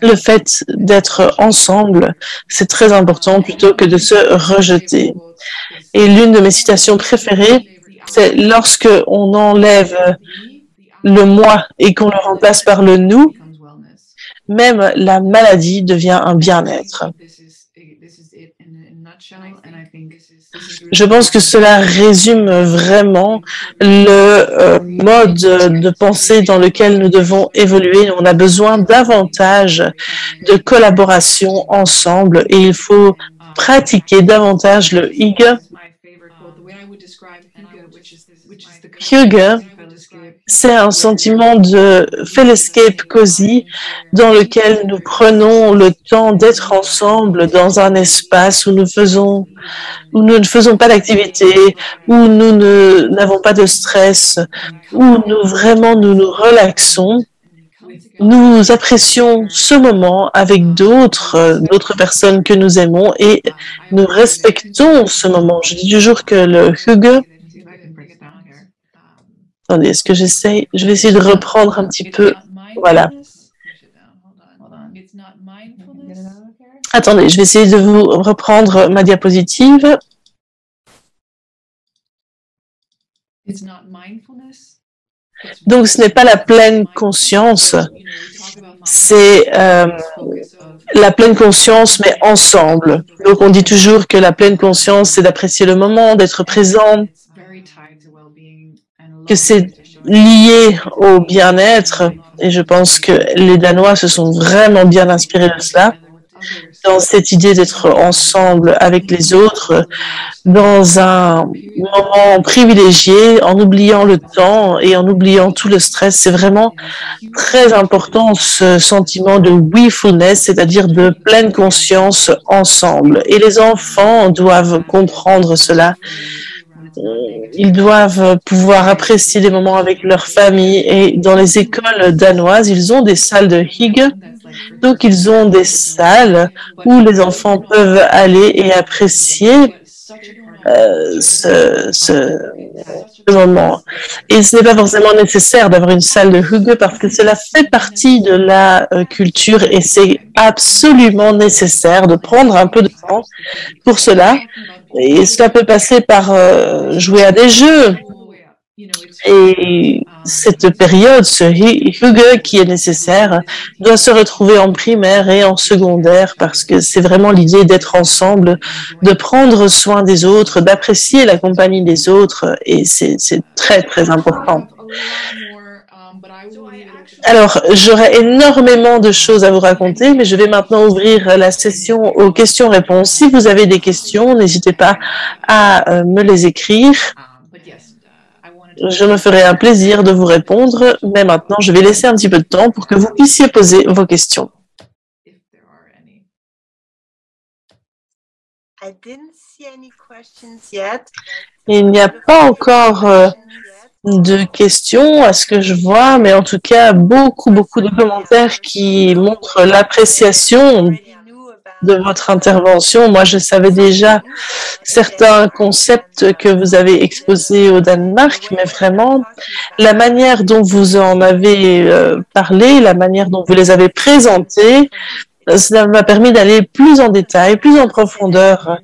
Le fait d'être ensemble, c'est très important plutôt que de se rejeter. Et l'une de mes citations préférées, c'est lorsque on enlève le moi et qu'on le remplace par le nous, même la maladie devient un bien-être. Je pense que cela résume vraiment le mode de pensée dans lequel nous devons évoluer. On a besoin davantage de collaboration ensemble et il faut pratiquer davantage le Hygge. Hygge c'est un sentiment de fellowship cosy dans lequel nous prenons le temps d'être ensemble dans un espace où nous ne faisons pas d'activité, où nous n'avons pas de stress, où nous nous relaxons. Nous apprécions ce moment avec d'autres personnes que nous aimons et nous respectons ce moment. Je dis toujours que le hygge. Attendez, est-ce que j'essaye? Je vais essayer de reprendre un petit peu. Voilà. Attendez, je vais essayer de vous reprendre ma diapositive. Donc, ce n'est pas la pleine conscience, c'est la pleine conscience, mais ensemble. Donc, on dit toujours que la pleine conscience, c'est d'apprécier le moment, d'être présent, que c'est lié au bien-être. Et je pense que les Danois se sont vraiment bien inspirés de cela, dans cette idée d'être ensemble avec les autres, dans un moment privilégié, en oubliant le temps et en oubliant tout le stress. C'est vraiment très important, ce sentiment de we-fulness, c'est-à-dire de pleine conscience ensemble. Et les enfants doivent comprendre cela. Ils doivent pouvoir apprécier des moments avec leur famille. Et dans les écoles danoises, ils ont des salles de hygge. Donc, ils ont des salles où les enfants peuvent aller et apprécier ce moment. Et ce n'est pas forcément nécessaire d'avoir une salle de hygge parce que cela fait partie de la culture et c'est absolument nécessaire de prendre un peu de temps pour cela. Et cela peut passer par jouer à des jeux. Et cette période, ce hygge qui est nécessaire, doit se retrouver en primaire et en secondaire parce que c'est vraiment l'idée d'être ensemble, de prendre soin des autres, d'apprécier la compagnie des autres et c'est très, très important. Alors, j'aurais énormément de choses à vous raconter, mais je vais maintenant ouvrir la session aux questions-réponses. Si vous avez des questions, n'hésitez pas à me les écrire. Je me ferai un plaisir de vous répondre, mais maintenant, je vais laisser un petit peu de temps pour que vous puissiez poser vos questions. Il n'y a pas encore de questions à ce que je vois, mais en tout cas, beaucoup de commentaires qui montrent l'appréciation de votre intervention. Moi, je savais déjà certains concepts que vous avez exposés au Danemark, mais vraiment, la manière dont vous en avez parlé, la manière dont vous les avez présentés, cela m'a permis d'aller plus en détail, plus en profondeur.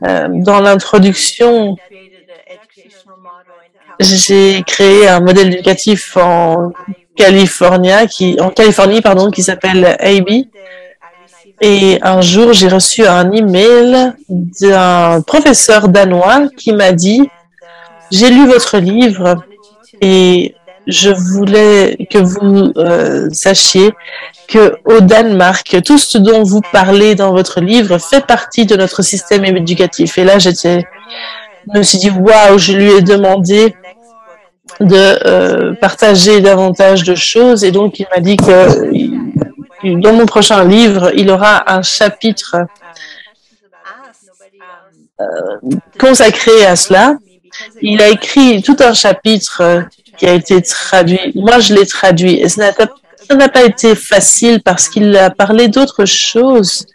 Dans l'introduction, j'ai créé un modèle éducatif en Californie, qui s'appelle AB. Et un jour, j'ai reçu un email d'un professeur danois qui m'a dit « J'ai lu votre livre et je voulais que vous sachiez qu'au Danemark, tout ce dont vous parlez dans votre livre fait partie de notre système éducatif. » Et là, je me suis dit « Waouh !» Je lui ai demandé de partager davantage de choses et donc il m'a dit que dans mon prochain livre, il aura un chapitre consacré à cela. Il a écrit tout un chapitre qui a été traduit. Moi, je l'ai traduit. Et ça n'a pas été facile parce qu'il a parlé d'autres choses.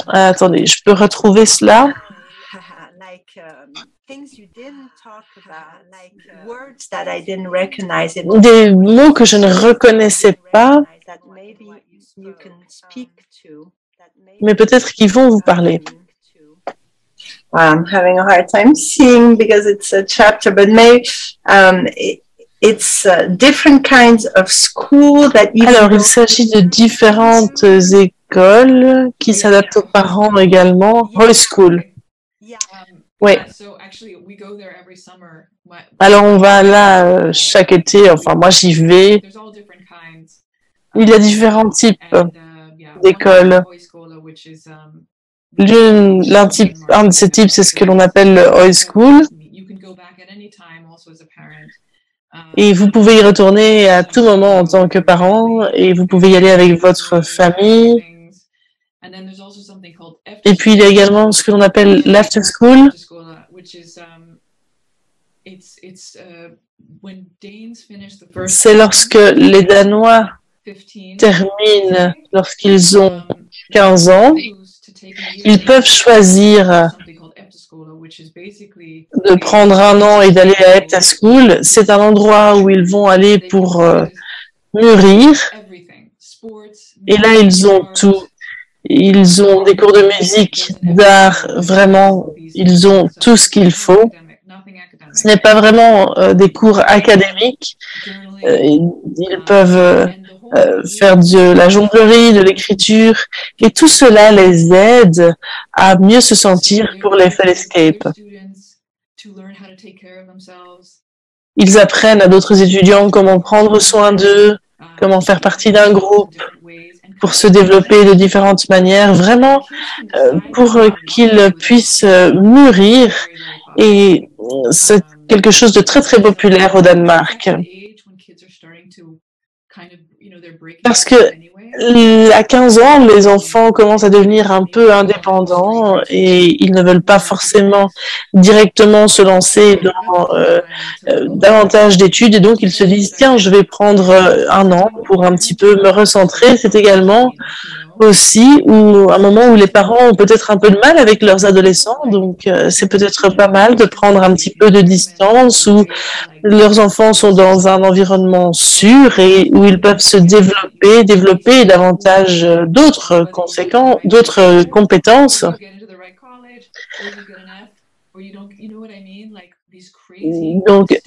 Attendez, je peux retrouver cela. Des mots que je ne reconnaissais pas, mais peut-être qu'ils vont vous parler. I'm having a hard time seeing because it's a chapter, but maybe it's different kinds of school that you. Alors, il s'agit de différentes écoles qui s'adaptent aux parents également. High school. Oui. Alors, on va là chaque été. Enfin, moi, j'y vais. Il y a différents types d'écoles. Un de ces types, c'est ce que l'on appelle le high school. Et vous pouvez y retourner à tout moment en tant que parent et vous pouvez y aller avec votre famille. Et puis, il y a également ce que l'on appelle l'after school. C'est lorsque les Danois terminent, lorsqu'ils ont 15 ans, ils peuvent choisir de prendre un an et d'aller à After School. C'est un endroit où ils vont aller pour mûrir. Et là, ils ont tout. Ils ont des cours de musique, d'art, vraiment, ils ont tout ce qu'il faut. Ce n'est pas vraiment des cours académiques. Ils peuvent faire de la jonglerie, de l'écriture, et tout cela les aide à mieux se sentir pour les Fellescape. Ils apprennent à d'autres étudiants comment prendre soin d'eux, comment faire partie d'un groupe, pour se développer de différentes manières, vraiment pour qu'ils puissent mûrir. Et c'est quelque chose de très, très populaire au Danemark. Parce que à 15 ans, les enfants commencent à devenir un peu indépendants et ils ne veulent pas forcément directement se lancer dans davantage d'études et donc ils se disent tiens, je vais prendre un an pour un petit peu me recentrer. C'est également aussi un moment où les parents ont peut-être un peu de mal avec leurs adolescents, donc c'est peut-être pas mal de prendre un petit peu de distance où leurs enfants sont dans un environnement sûr et où ils peuvent se développer davantage d'autres compétences. Donc,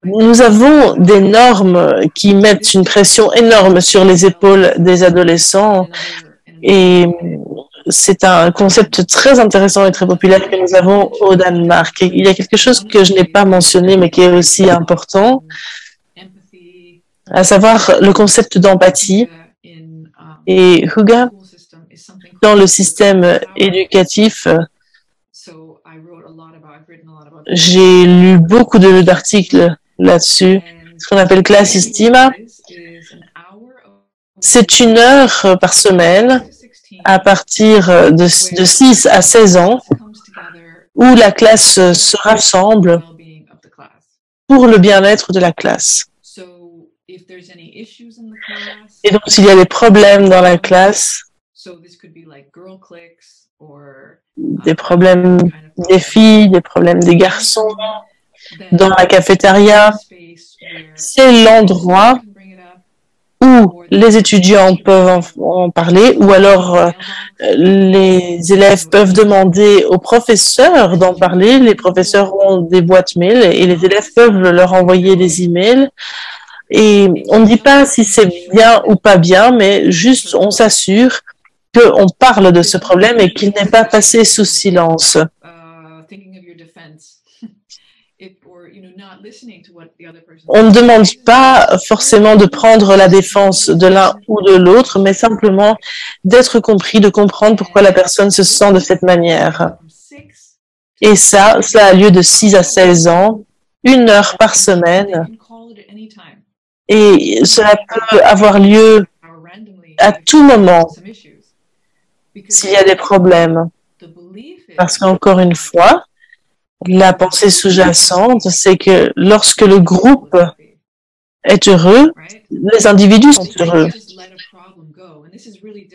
nous avons des normes qui mettent une pression énorme sur les épaules des adolescents et c'est un concept très intéressant et très populaire que nous avons au Danemark. Et il y a quelque chose que je n'ai pas mentionné mais qui est aussi important, à savoir le concept d'empathie. Et Huga, dans le système éducatif, j'ai lu beaucoup d'articles là-dessus, ce qu'on appelle Klassistima. C'est 1 heure par semaine à partir de 6 à 16 ans où la classe se rassemble pour le bien-être de la classe. Et donc, s'il y a des problèmes dans la classe, des problèmes des filles, des problèmes des garçons, dans la cafétéria, c'est l'endroit où les étudiants peuvent en parler, ou alors les élèves peuvent demander aux professeurs d'en parler. Les professeurs ont des boîtes mail et les élèves peuvent leur envoyer des emails. Et on ne dit pas si c'est bien ou pas bien, mais juste on s'assure qu'on parle de ce problème et qu'il n'est pas passé sous silence. On ne demande pas forcément de prendre la défense de l'un ou de l'autre, mais simplement d'être compris, de comprendre pourquoi la personne se sent de cette manière. Et ça a lieu de 6 à 16 ans, 1 heure par semaine. Et cela peut avoir lieu à tout moment s'il y a des problèmes. Parce qu'encore une fois, la pensée sous-jacente, c'est que lorsque le groupe est heureux, les individus sont heureux.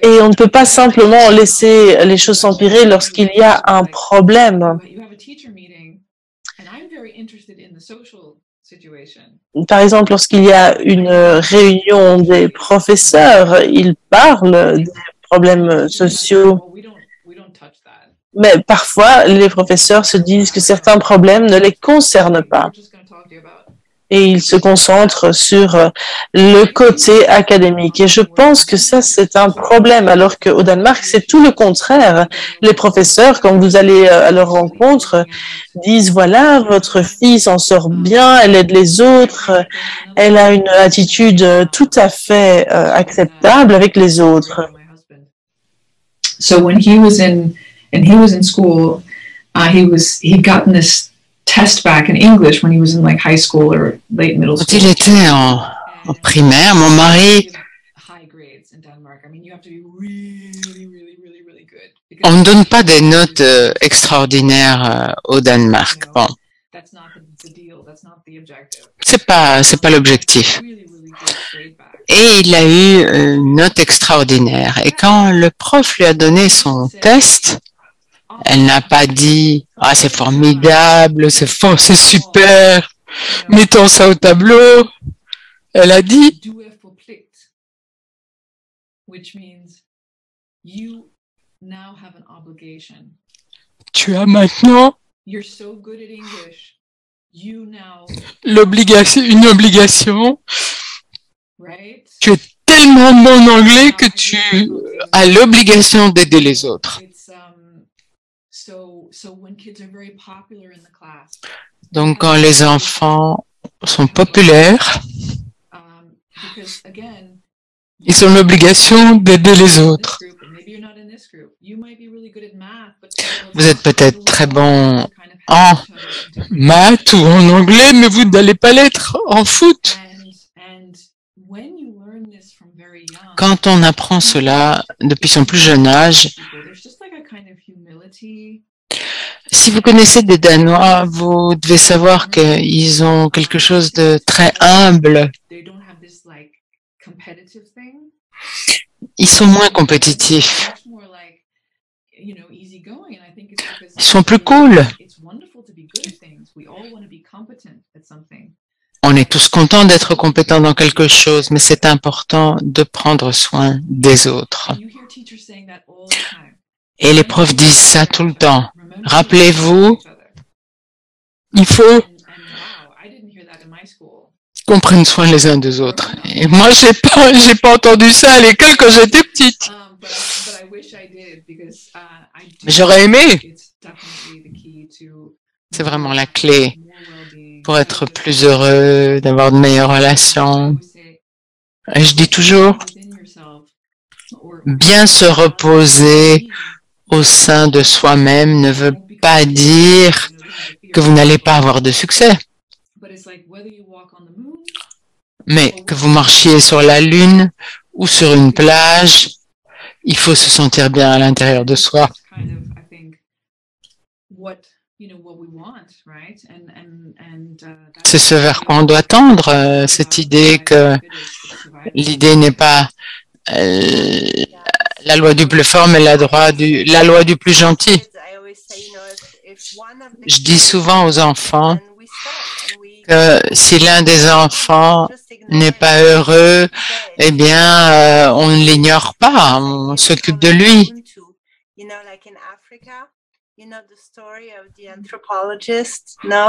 Et on ne peut pas simplement laisser les choses s'empirer lorsqu'il y a un problème. Par exemple, lorsqu'il y a une réunion des professeurs, ils parlent des problèmes sociaux. Mais parfois, les professeurs se disent que certains problèmes ne les concernent pas. Et ils se concentrent sur le côté académique. Et je pense que ça, c'est un problème, alors qu'au Danemark, c'est tout le contraire. Les professeurs, quand vous allez à leur rencontre, disent, voilà, votre fille s'en sort bien, elle aide les autres, elle a une attitude tout à fait acceptable avec les autres. So when he was in school, he'd gotten this test back in English when he was in like high school or late middle Quand school. il était en primaire, mon mari, on ne donne pas des notes extraordinaires au Danemark. Bon, c'est pas l'objectif. Et il a eu une note extraordinaire. Et quand le prof lui a donné son test, elle n'a pas dit « Ah, c'est formidable, c'est super, mettons ça au tableau ». Elle a dit « Tu as maintenant une obligation. Tu es tellement bon en anglais que tu as l'obligation d'aider les autres. » Donc, quand les enfants sont populaires, ils ont l'obligation d'aider les autres. Vous êtes peut-être très bon en maths ou en anglais, mais vous n'allez pas l'être en foot. Quand on apprend cela depuis son plus jeune âge, si vous connaissez des Danois, vous devez savoir qu'ils ont quelque chose de très humble. Ils sont moins compétitifs. Ils sont plus cool. On est tous contents d'être compétents dans quelque chose, mais c'est important de prendre soin des autres. Et les profs disent ça tout le temps. Rappelez-vous, il faut qu'on prenne soin les uns des autres. Et moi, j'ai pas entendu ça à l'école quand j'étais petite. Mais j'aurais aimé. C'est vraiment la clé pour être plus heureux, d'avoir de meilleures relations. Et je dis toujours, bien se reposer au sein de soi-même ne veut pas dire que vous n'allez pas avoir de succès. Mais que vous marchiez sur la Lune ou sur une plage, il faut se sentir bien à l'intérieur de soi. C'est ce vers quoi on doit tendre, cette idée que l'idée n'est pas la loi du plus fort, mais la loi du plus gentil. Je dis souvent aux enfants que si l'un des enfants n'est pas heureux, eh bien, on ne l'ignore pas, on s'occupe de lui.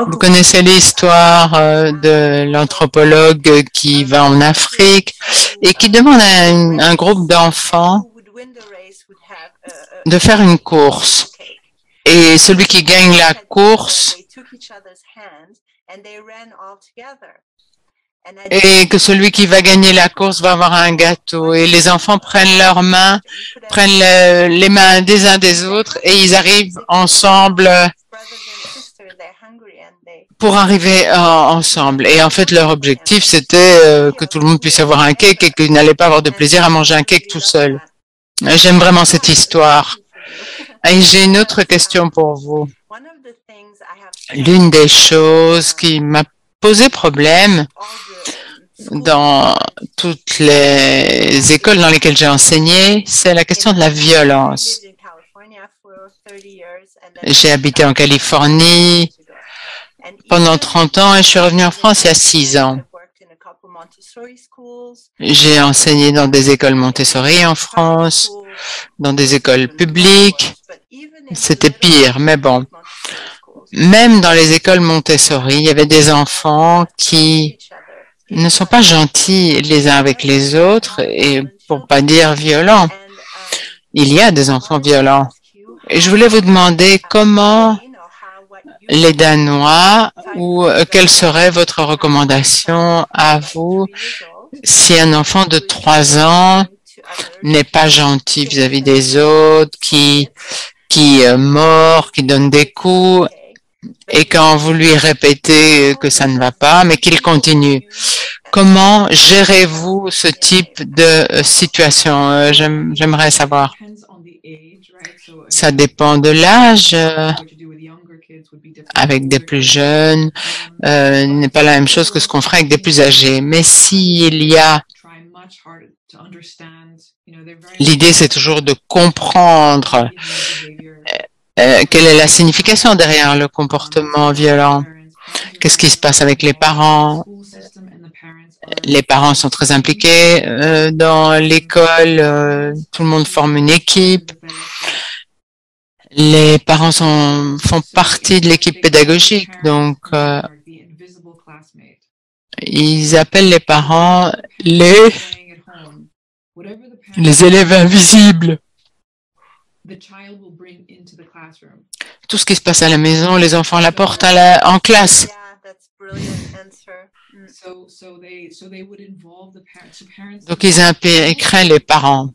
Vous connaissez l'histoire de l'anthropologue qui va en Afrique et qui demande à un groupe d'enfants de faire une course. Et celui qui gagne la course, et que celui qui va gagner la course va avoir un gâteau. Et les enfants prennent leurs mains, prennent les mains des uns des autres et ils arrivent ensemble pour arriver ensemble. Et en fait, leur objectif, c'était que tout le monde puisse avoir un cake et qu'ils n'allaient pas avoir de plaisir à manger un cake tout seul. J'aime vraiment cette histoire. Et j'ai une autre question pour vous. L'une des choses qui m'a posé problème dans toutes les écoles dans lesquelles j'ai enseigné, c'est la question de la violence. J'ai habité en Californie pendant 30 ans et je suis revenue en France il y a 6 ans. J'ai enseigné dans des écoles Montessori en France, dans des écoles publiques. C'était pire, mais bon. Même dans les écoles Montessori, il y avait des enfants qui ne sont pas gentils les uns avec les autres et pour pas dire violents. Il y a des enfants violents. Et je voulais vous demander comment les Danois ou quelle serait votre recommandation à vous si un enfant de 3 ans n'est pas gentil vis-à-vis des autres, qui mord, qui donne des coups. et quand vous lui répétez que ça ne va pas, mais qu'il continue. Comment gérez-vous ce type de situation? J'aimerais savoir. Ça dépend de l'âge. Avec des plus jeunes, n'est pas la même chose que ce qu'on ferait avec des plus âgés. Mais s'il y a, l'idée c'est toujours de comprendre quelle est la signification derrière le comportement violent. Qu'est-ce qui se passe avec les parents? Les parents sont très impliqués dans l'école, tout le monde forme une équipe. Les parents font partie de l'équipe pédagogique, donc ils appellent les parents les élèves invisibles. Tout ce qui se passe à la maison, les enfants l'apportent en classe. Donc ils impliqueraient les parents.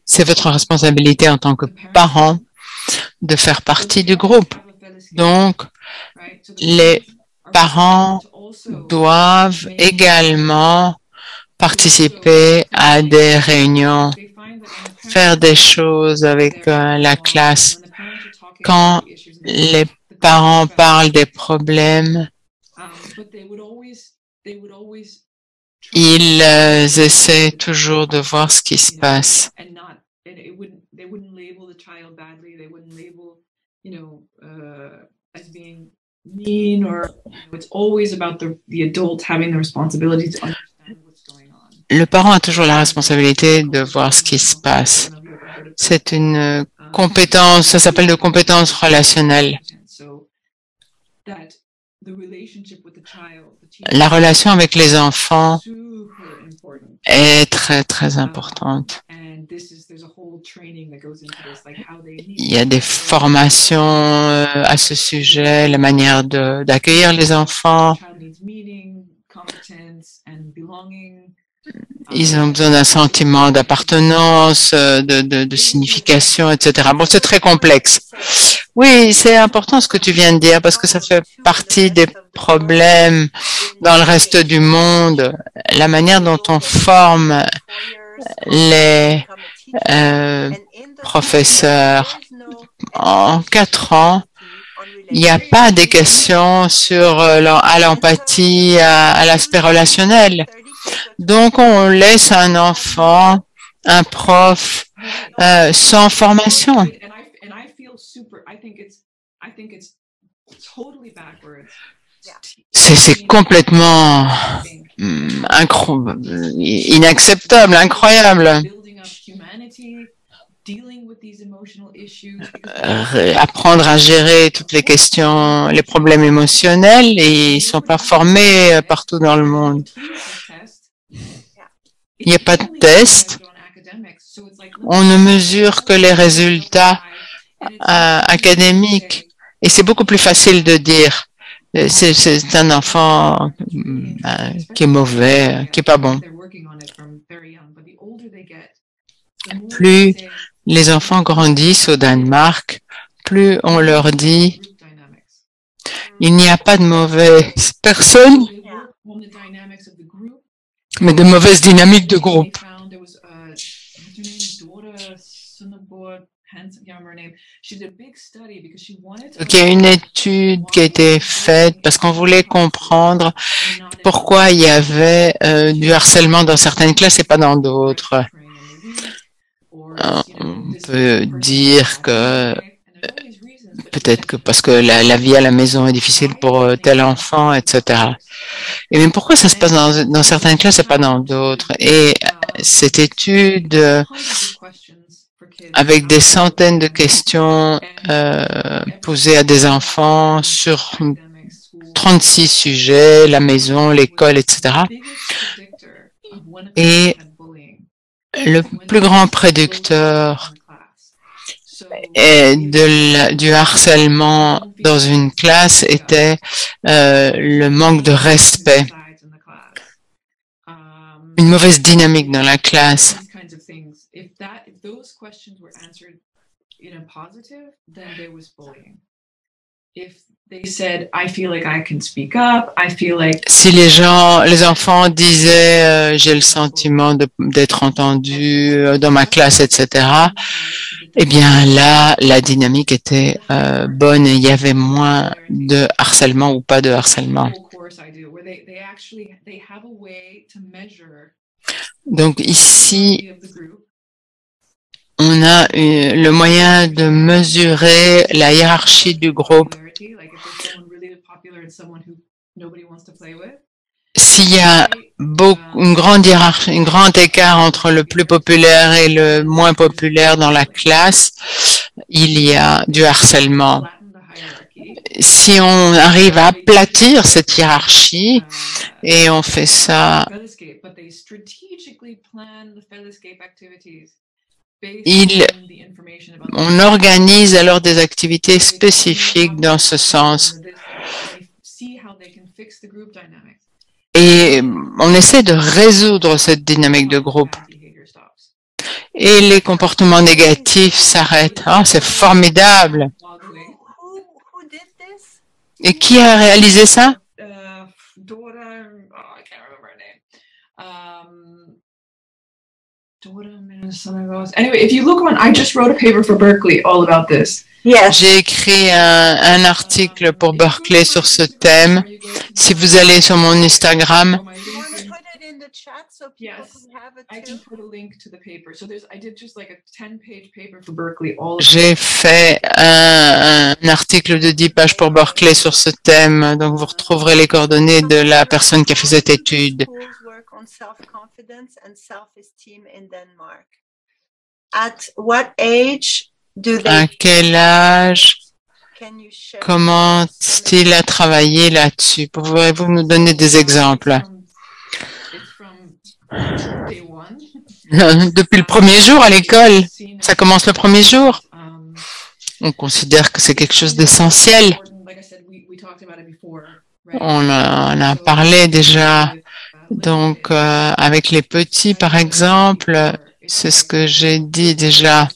C'est votre responsabilité en tant que parent de faire partie du groupe. Donc, les parents doivent également participer à des réunions, faire des choses avec la classe. Quand les parents parlent des problèmes, ils essaient toujours de voir ce qui se passe. Le parent a toujours la responsabilité de voir ce qui se passe. C'est une compétence, ça s'appelle de compétence relationnelle. La relation avec les enfants est très, très importante. Il y a des formations à ce sujet, la manière d'accueillir les enfants. Ils ont besoin d'un sentiment d'appartenance, de signification, etc. Bon, c'est très complexe. Oui, c'est important ce que tu viens de dire parce que ça fait partie des problèmes dans le reste du monde. La manière dont on forme les professeurs. En 4 ans, il n'y a pas des questions sur à l'empathie, à l'aspect relationnel. Donc, on laisse un enfant, un prof, sans formation. C'est complètement inacceptable, incroyable. Apprendre à gérer toutes les questions, les problèmes émotionnels, et ils sont pas formés partout dans le monde. Il n'y a pas de test. On ne mesure que les résultats académiques. Et c'est beaucoup plus facile de dire c'est un enfant qui est mauvais, qui est pas bon. Plus les enfants grandissent au Danemark, plus on leur dit il n'y a pas de mauvaises personnes, mais de mauvaises dynamiques de groupe. Donc, il y a une étude qui a été faite parce qu'on voulait comprendre pourquoi il y avait du harcèlement dans certaines classes et pas dans d'autres. On peut dire que peut-être que parce que la vie à la maison est difficile pour tel enfant, etc. Et mais pourquoi ça se passe dans certaines classes et pas dans d'autres? Et cette étude, avec des centaines de questions posées à des enfants sur 36 sujets, la maison, l'école, etc. Et le plus grand prédicteur du harcèlement dans une classe était le manque de respect, une mauvaise dynamique dans la classe. in a positive, then there was bullying. If they said, I feel like I can speak up, I feel like Si les enfants disaient j'ai le sentiment d'être entendu dans ma classe, etc. Eh bien là, la dynamique était bonne et il y avait moins de harcèlement ou pas de harcèlement. Donc ici, on a le moyen de mesurer la hiérarchie du groupe. S'il y a une grande hiérarchie, un grand écart entre le plus populaire et le moins populaire dans la classe, il y a du harcèlement. Si on arrive à aplatir cette hiérarchie, et on fait ça, on organise alors des activités spécifiques dans ce sens. Et on essaie de résoudre cette dynamique de groupe. Et les comportements négatifs s'arrêtent. Oh, c'est formidable. Et qui a réalisé ça? Anyway, if you look on, I just wrote a paper for Berkeley all about this. Yes. J'ai écrit un article pour Berkeley sur ce thème. Si vous allez sur mon Instagram, j'ai fait un article de 10 pages pour Berkeley sur ce thème. Donc, vous retrouverez les coordonnées de la personne qui a fait cette étude. At what age do they... À quel âge commence-t-il à travailler là-dessus? Pouvez-vous nous donner des exemples? Depuis le premier jour à l'école, ça commence le premier jour. On considère que c'est quelque chose d'essentiel. On en a parlé déjà. Donc, avec les petits, par exemple, c'est ce que j'ai dit déjà.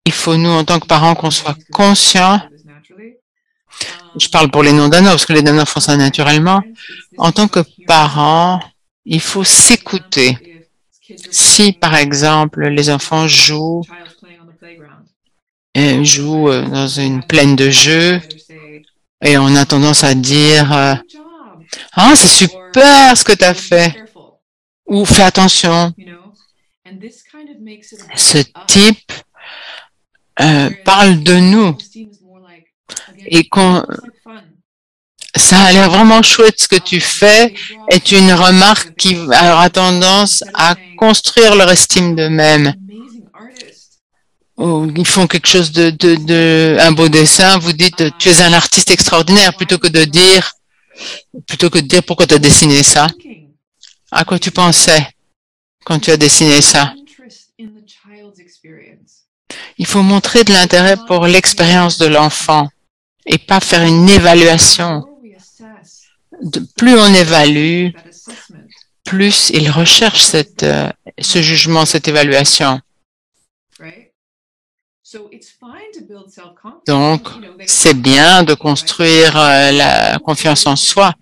Il faut, nous, en tant que parents, qu'on soit conscients. Je parle pour les non-donneurs, parce que les donneurs font ça naturellement. En tant que parents, il faut s'écouter. Si, par exemple, les enfants jouent dans une plaine de jeux, et on a tendance à dire « Ah, c'est super ce que tu as fait !» ou « Fais attention !» Ce type parle de nous et ça a l'air vraiment chouette ce que tu fais est une remarque qui aura tendance à construire leur estime d'eux-mêmes. Ou ils font quelque chose un beau dessin, vous dites tu es un artiste extraordinaire plutôt que de dire pourquoi tu as dessiné ça. À quoi tu pensais quand tu as dessiné ça? Il faut montrer de l'intérêt pour l'expérience de l'enfant et pas faire une évaluation. Plus on évalue, plus il recherche ce jugement, cette évaluation. Donc, c'est bien de construire la confiance en soi,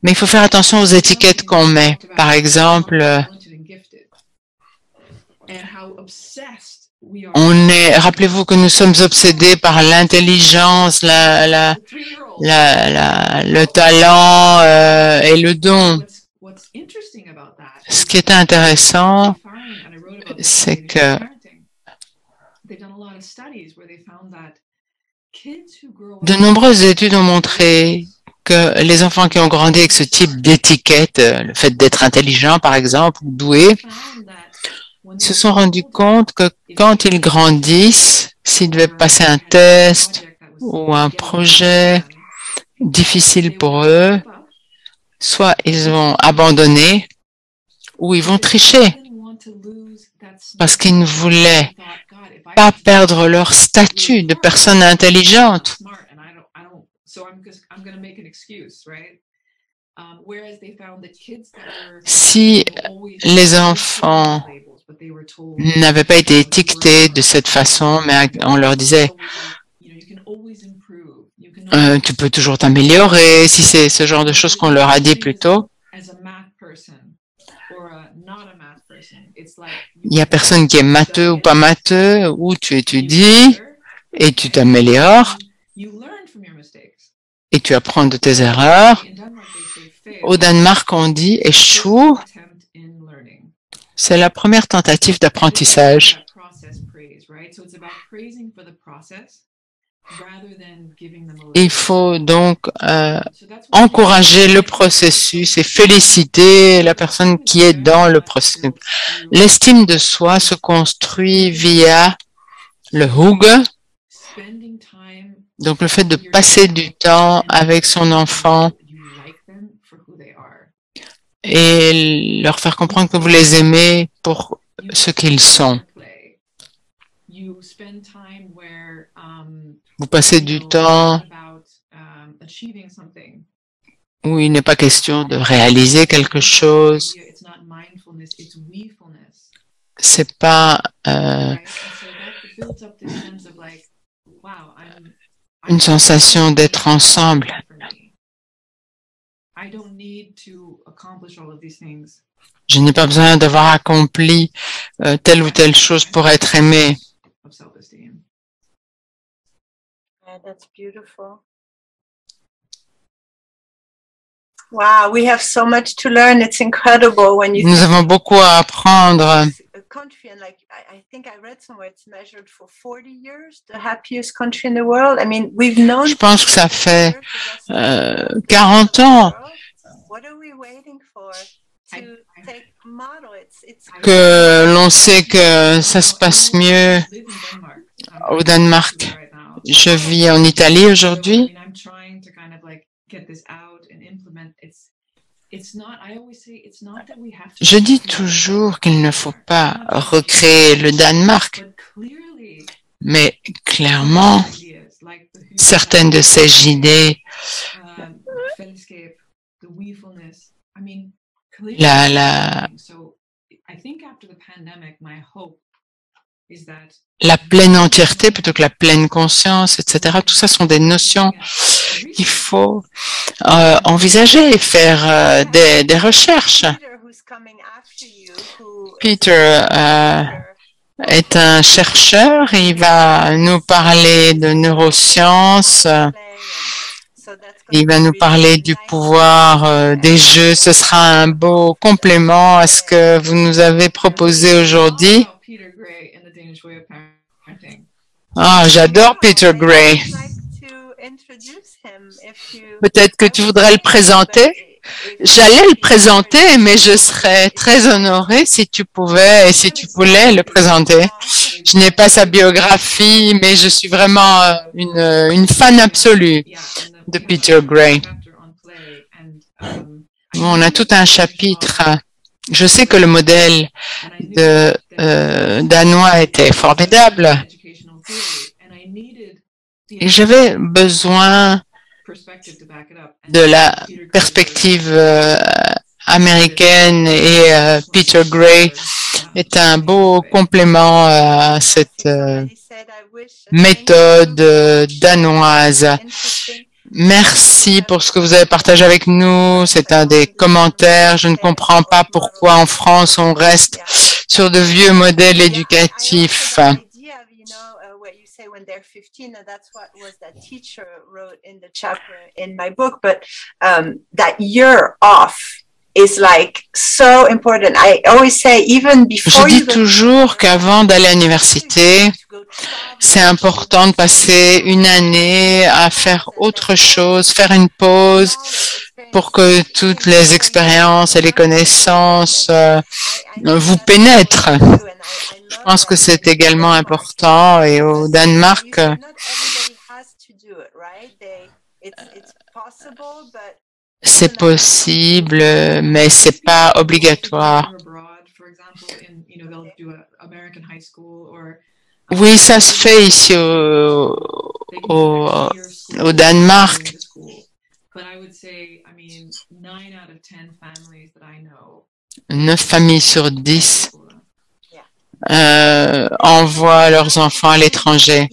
mais il faut faire attention aux étiquettes qu'on met. Par exemple, rappelez-vous que nous sommes obsédés par l'intelligence, le talent et le don. Ce qui est intéressant, c'est que de nombreuses études ont montré que les enfants qui ont grandi avec ce type d'étiquette, le fait d'être intelligent par exemple, ou doué, se sont rendus compte que quand ils grandissent, s'ils devaient passer un test ou un projet difficile pour eux, soit ils vont abandonner ou ils vont tricher parce qu'ils ne voulaient pas perdre leur statut de personne intelligente. Si les enfants n'avaient pas été étiquetés de cette façon, mais on leur disait tu peux toujours t'améliorer, si c'est ce genre de choses qu'on leur a dit plus tôt. Il n'y a personne qui est matheux ou pas matheux, où tu étudies et tu t'améliores et tu apprends de tes erreurs. Au Danemark, on dit échoue. C'est la première tentative d'apprentissage. Il faut donc encourager le processus et féliciter la personne qui est dans le processus. L'estime de soi se construit via le hug, donc le fait de passer du temps avec son enfant et leur faire comprendre que vous les aimez pour ce qu'ils sont. Vous passez du temps où il n'est pas question de réaliser quelque chose. C'est pas une sensation d'être ensemble. Je n'ai pas besoin d'avoir accompli telle ou telle chose pour être aimé. That's beautiful. Wow, we have so much to learn. It's incredible when you. Nous avons beaucoup à apprendre. A country, and like I think I read somewhere it's measured for 40 years, the happiest country in the world. I mean, we've known. Je pense que ça fait 40 ans. What are we waiting for to take model? Que l'on sait que ça se passe mieux au Danemark. Je vis en Italie aujourd'hui. Je dis toujours qu'il ne faut pas recréer le Danemark, mais clairement, certaines de ces idées, la pleine entièreté plutôt que la pleine conscience, etc. Tout ça sont des notions qu'il faut envisager et faire des recherches. Peter est un chercheur, il va nous parler de neurosciences, il va nous parler du pouvoir des jeux. Ce sera un beau complément à ce que vous nous avez proposé aujourd'hui. Ah, j'adore Peter Gray. Peut-être que tu voudrais le présenter. J'allais le présenter, mais je serais très honorée si tu pouvais et si tu voulais le présenter. Je n'ai pas sa biographie, mais je suis vraiment une fan absolue de Peter Gray. On a tout un chapitre. Je sais que le modèle danois était formidable. Et j'avais besoin de la perspective américaine et Peter Gray est un beau complément à cette méthode danoise. Merci pour ce que vous avez partagé avec nous. C'est un des commentaires. Je ne comprends pas pourquoi en France on reste sur de vieux modèles éducatifs. When they're 15, and that's what was that teacher wrote in the chapter in my book, but that year off is like so important. I always say even before. Je dis toujours qu'avant d'aller à l'université, c'est important de passer une année à faire autre chose, faire une pause pour que toutes les expériences et les connaissances vous pénètrent. Je pense que c'est également important et au Danemark, c'est possible, mais c'est pas obligatoire. Oui, ça se fait ici au Danemark. 9 familles sur 10 envoient leurs enfants à l'étranger.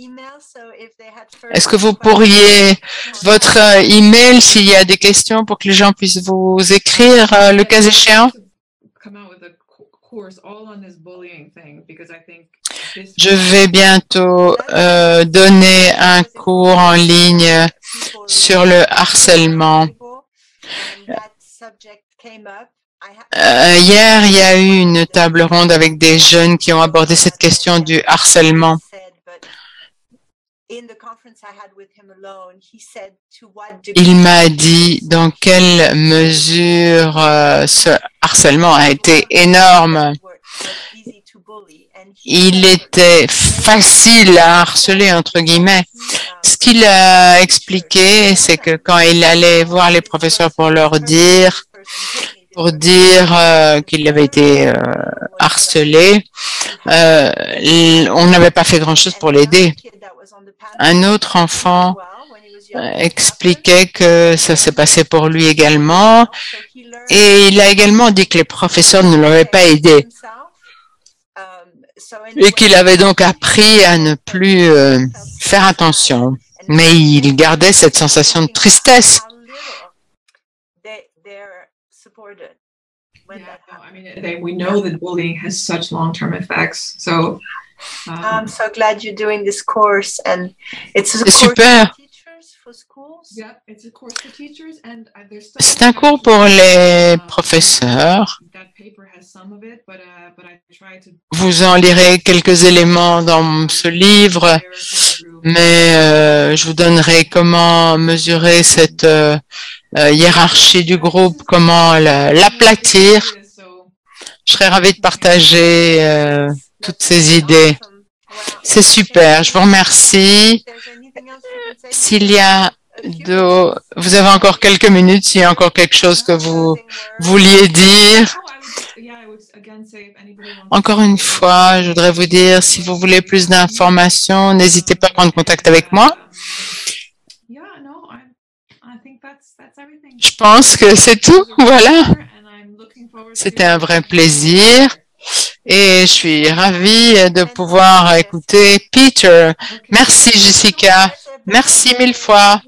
Est-ce que vous pourriez, votre email, s'il y a des questions pour que les gens puissent vous écrire le cas échéant? Je vais bientôt donner un cours en ligne sur le harcèlement. Hier, il y a eu une table ronde avec des jeunes qui ont abordé cette question du harcèlement. Il m'a dit dans quelle mesure ce harcèlement a été énorme. Il était facile à harceler, entre guillemets. Ce qu'il a expliqué, c'est que quand il allait voir les professeurs pour dire qu'il avait été harcelé, on n'avait pas fait grand-chose pour l'aider. Un autre enfant expliquait que ça s'est passé pour lui également, et il a également dit que les professeurs ne l'avaient pas aidé et qu'il avait donc appris à ne plus faire attention. Mais il gardait cette sensation de tristesse. We know that bullying has such long-term effects. So I'm so glad you're doing this course, and it's a C'est super. C'est un cours pour les professeurs. Vous en lirez quelques éléments dans ce livre, mais je vous donnerai comment mesurer cette hiérarchie du groupe, comment l'aplatir. Je serais ravie de partager toutes ces idées. C'est super, je vous remercie. S'il y a vous avez encore quelques minutes, s'il y a encore quelque chose que vous vouliez dire. Encore une fois, je voudrais vous dire, si vous voulez plus d'informations, n'hésitez pas à prendre contact avec moi. Je pense que c'est tout, voilà. C'était un vrai plaisir et je suis ravie de pouvoir écouter Peter. Merci Jessica, merci mille fois.